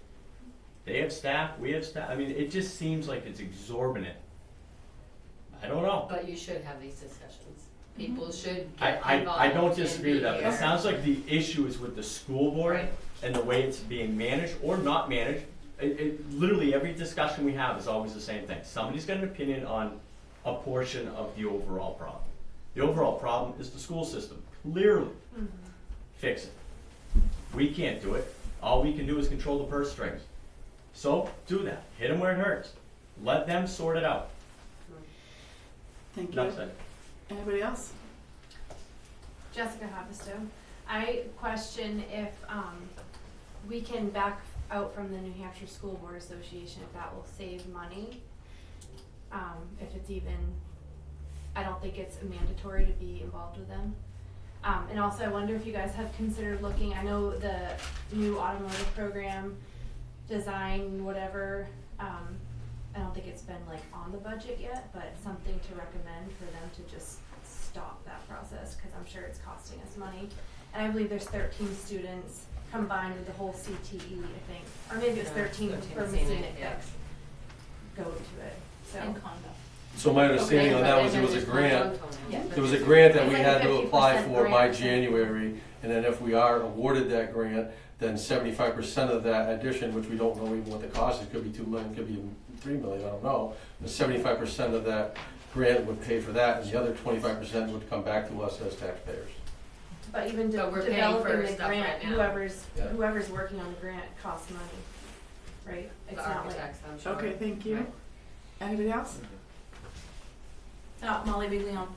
They have staff, we have staff. I mean, it just seems like it's exorbitant. I don't know. But you should have these discussions. People should I, get I, involved. I don't and disagree with be that, but it here. sounds like the issue is with the school board Right. and the way it's being managed or not managed. Literally every discussion we have is always the same thing. Somebody's got an opinion on a portion of the overall problem. The overall problem is the school system. Clearly, fix it. We can't do it. All we can do is control the purse strings. So do that. Hit them where it hurts. let them sort it out. Thank you. Enough said. Anybody else? Jessica Hoppisto. I question if we can back out from the New Hampshire School Board Association, if that will save money. If it's even, I don't think it's mandatory to be involved with them. And also I wonder if you guys have considered looking, I know the new automotive program, design, whatever, I don't think it's been like on the budget yet, but something to recommend for them to just stop that process, because I'm sure it's costing us money. And I believe there's 13 students combined with the whole CTE, I think, or maybe it's 13 for Messina that go to it, so. And condo. So my understanding on that was there was a grant, there was a grant that we had to apply for by January, and then if we are awarded that grant, then 75% of that addition, which we don't know even what the cost is, could be 2 million, could be 3 million, I don't know. But 75% of that grant would pay for that, and the other 25% would come back to us as taxpayers. But even But we're paying for developing the stuff grant, right now. Yeah. whoever's working on the grant costs money, right? It's The not like, architects, I'm sure. Okay, thank you. Right. Anybody else? Molly Biglione.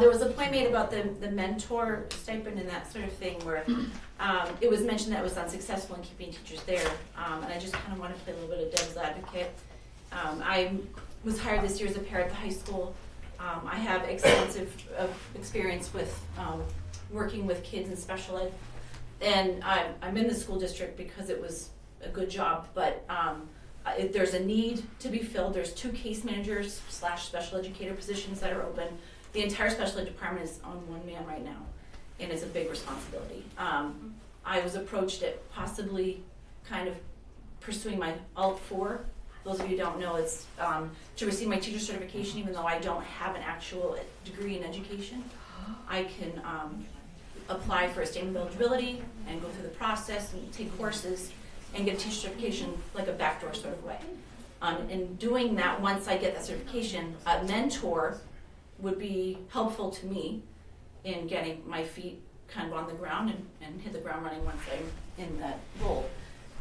There was a point made about the mentor stipend and that sort of thing where it was mentioned that it was unsuccessful in keeping teachers there. And I just kind of want to play a little bit of devil's advocate. I was hired this year as a para at the high school. I have extensive experience with working with kids in special ed. And I'm in the school district because it was a good job, but there's a need to be filled. There's 2 case managers / special educator positions that are open. The entire special ed department is on one man right now, and it's a big responsibility. I was approached at possibly kind of pursuing my Alt 4. Those of you who don't know, it's to receive my teacher certification, even though I don't have an actual degree in education. I can apply for a statement of eligibility and go through the process and take courses and get a teacher certification like a backdoor sort of way. In doing that, once I get that certification, a mentor would be helpful to me in getting my feet kind of on the ground and hit the ground running once I'm in that role.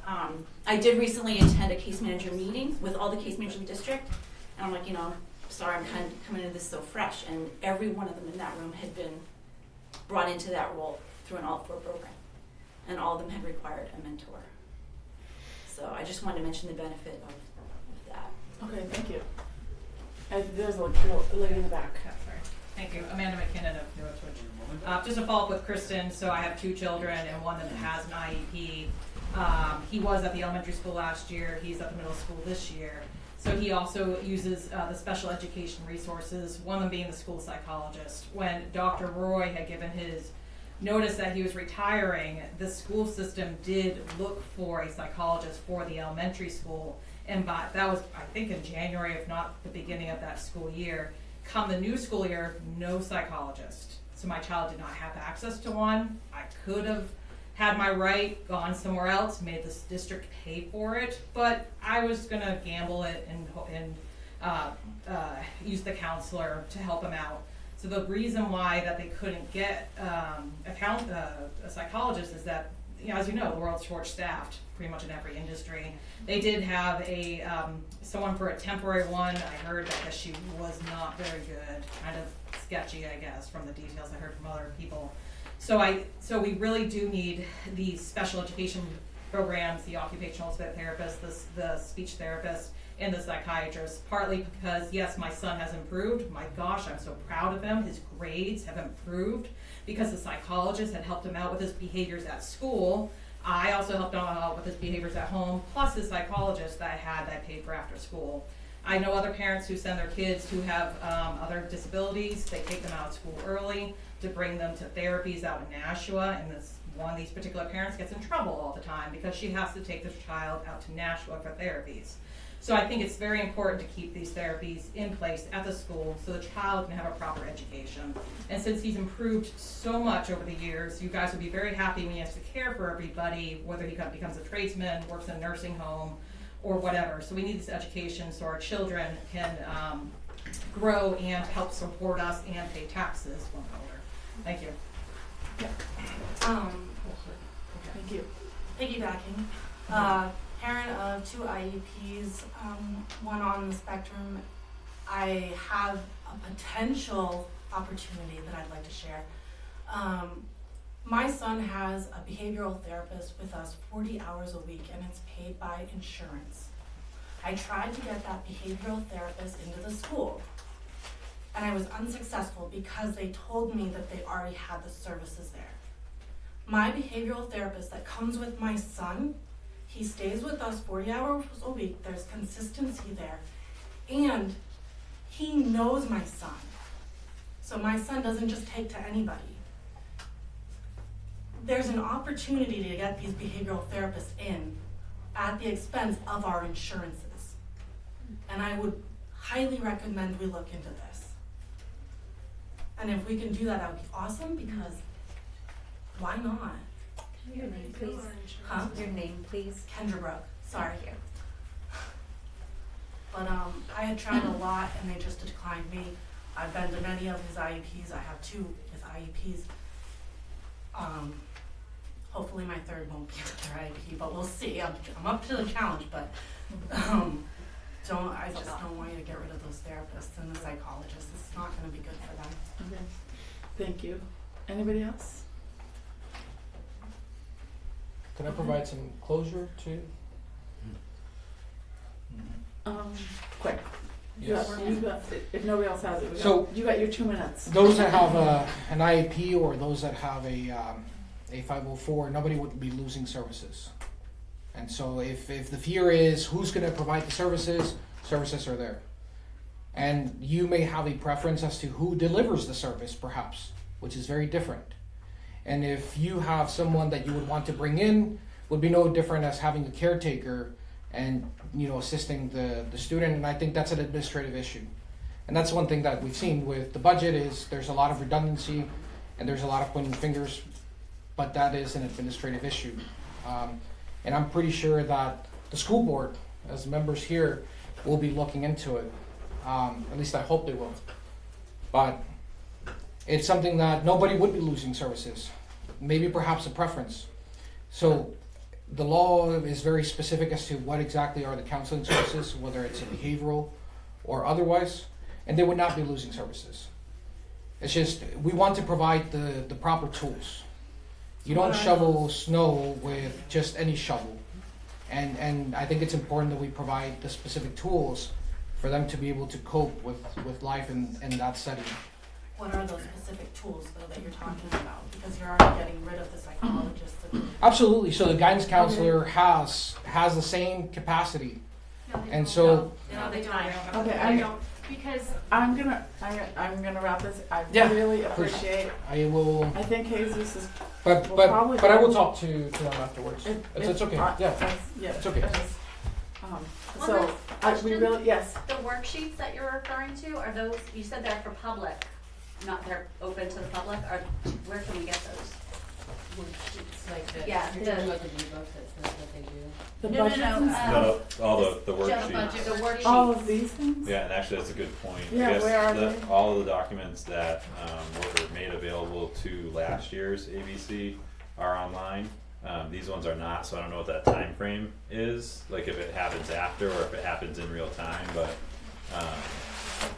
I did recently attend a case manager meeting with all the case managers in the district, and I'm like, sorry, I'm kind of coming into this so fresh, and every one of them in that room had been brought into that role through an Alt 4 program, and all of them had required a mentor. So I just wanted to mention the benefit of that. Okay, thank you. There's a lady in the back. Thank you. Amanda McKinnon of New Ipswich. Just a follow-up with Kristen. So I have 2 children and one that has an IEP. He was at the elementary school last year. He's at the middle school this year. So he also uses the special education resources, one of them being the school psychologist. When Dr. Roy had given his notice that he was retiring, the school system did look for a psychologist for the elementary school. And that was, I think, in January, if not the beginning of that school year. Come the new school year, no psychologist. So my child did not have access to one. I could have had my right, gone somewhere else, made this district pay for it, but I was gonna gamble it and use the counselor to help him out. So the reason why that they couldn't get a psychologist is that, as you know, the world's short-staffed pretty much in every industry. They did have someone for a temporary one. I heard that she was not very good, kind of sketchy, I guess, from the details I heard from other people. So we really do need these special education programs, the occupational therapist, the speech therapist, and the psychiatrist, partly because, yes, my son has improved. My gosh, I'm so proud of him. His grades have improved because the psychologist had helped him out with his behaviors at school. I also helped him out with his behaviors at home, plus the psychologist that I paid for after school. I know other parents who send their kids who have other disabilities. They take them out of school early to bring them to therapies out in Nashua, and one of these particular parents gets in trouble all the time because she has to take this child out to Nashua for therapies. So I think it's very important to keep these therapies in place at the school so the child can have a proper education. And since he's improved so much over the years, you guys will be very happy when he has to care for everybody, whether he becomes a tradesman, works in a nursing home, or whatever. So we need this education so our children can grow and help support us and pay taxes when they're older. Thank you. Thank you. Piggybacking, parent of 2 IEPs, one on the spectrum. I have a potential opportunity that I'd like to share. My son has a behavioral therapist with us 40 hours a week, and it's paid by insurance. I tried to get that behavioral therapist into the school, and I was unsuccessful because they told me that they already had the services there. My behavioral therapist that comes with my son, he stays with us 40 hours a week, there's consistency there, and he knows my son. So my son doesn't just take to anybody. There's an opportunity to get these behavioral therapists in at the expense of our insurances. And I would highly recommend we look into this. And if we can do that, that would be awesome, because why not? Your name, please. Huh? Your name, please. Kendra Brooke, sorry. Thank you. But I had tried a lot and they just declined me. I've been to many of his IEPs. I have 2 his IEPs. Hopefully my 3rd won't be another IEP, but we'll see. I'm up to the challenge, but I just don't want you to get rid of those therapists and the psychologists. It's not going to be good for them. Okay, thank you. Anybody else? Can I provide some closure to? Quick. Yes. You got, if nobody else has it, you got your 2 minutes. Those that have an IEP or those that have a 504, nobody would be losing services. And so if the fear is who's going to provide the services, services are there. And you may have a preference as to who delivers the service, perhaps, which is very different. And if you have someone that you would want to bring in, would be no different as having a caretaker and assisting the student. And I think that's an administrative issue. And that's one thing that we've seen with the budget is there's a lot of redundancy and there's a lot of pointing fingers, but that is an administrative issue. And I'm pretty sure that the school board, as members here, will be looking into it. At least I hope they will. But it's something that nobody would be losing services. Maybe perhaps a preference. So the law is very specific as to what exactly are the counseling services, whether it's a behavioral or otherwise, and they would not be losing services. It's just, we want to provide the proper tools. You don't shovel snow with just any shovel. And I think it's important that we provide the specific tools for them to be able to cope with life in that setting. What are those specific tools, though, that you're talking about? Because you're already getting rid of the psychologists. Absolutely. So the guidance counselor has the same capacity. No, they And don't. so No, they don't. Okay, I don't, because I'm gonna wrap this. I Yeah, really please. appreciate. I will, I think Jesus is. but We'll probably I will go- talk to them afterwards. It's okay. Yeah. It's okay. One So last we question. really yes. The worksheets that you're referring to, are those, you said they're for public, not they're open to the public, or where can we get those? It's like the, Yeah, you're the- talking about the blue book, that's what they do. The No, no, budgets no, and stuff. All the The worksheets. budget, the worksheets. All of these things. Yeah, and actually that's a good point. Yeah, I guess where are they? all of the documents that were made available to last year's ABC are online. These ones are not, so I don't know what that time frame is, like if it happens after or if it happens in real time, but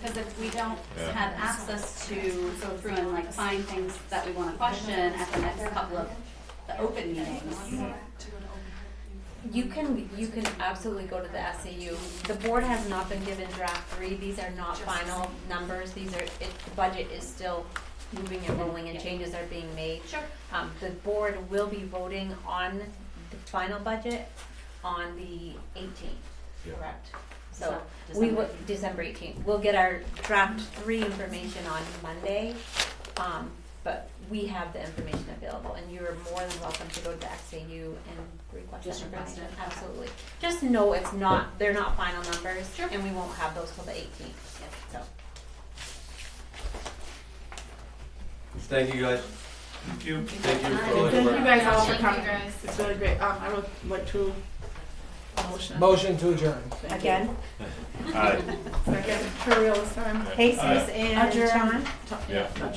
Because if we don't Yeah. have access to go through and like find things that we wanna question at the next couple of the open meetings. You can absolutely go to the SAU. The board has not been given draft 3. These are not final numbers. The budget is still moving and rolling and changes are being made. Sure. The board will be voting on the final budget on the 18th, correct? So we will, December 18th. We'll get our draft 3 information on Monday, but we have the information available, and you're more than welcome to go to the SAU and request that Just request information. it. Absolutely. Just know it's not, they're not final numbers, and we won't have those till the 18th, so. Thank you, guys. Thank you. Thank you for Thank all your you work. guys all for Thank you, coming. guys. It's really great. I would like to Motion to adjourn. Thank you. Again, Alright. Second, for real this time. Jesus Alright. and Adjourn. Sean? Yeah. Adjourn.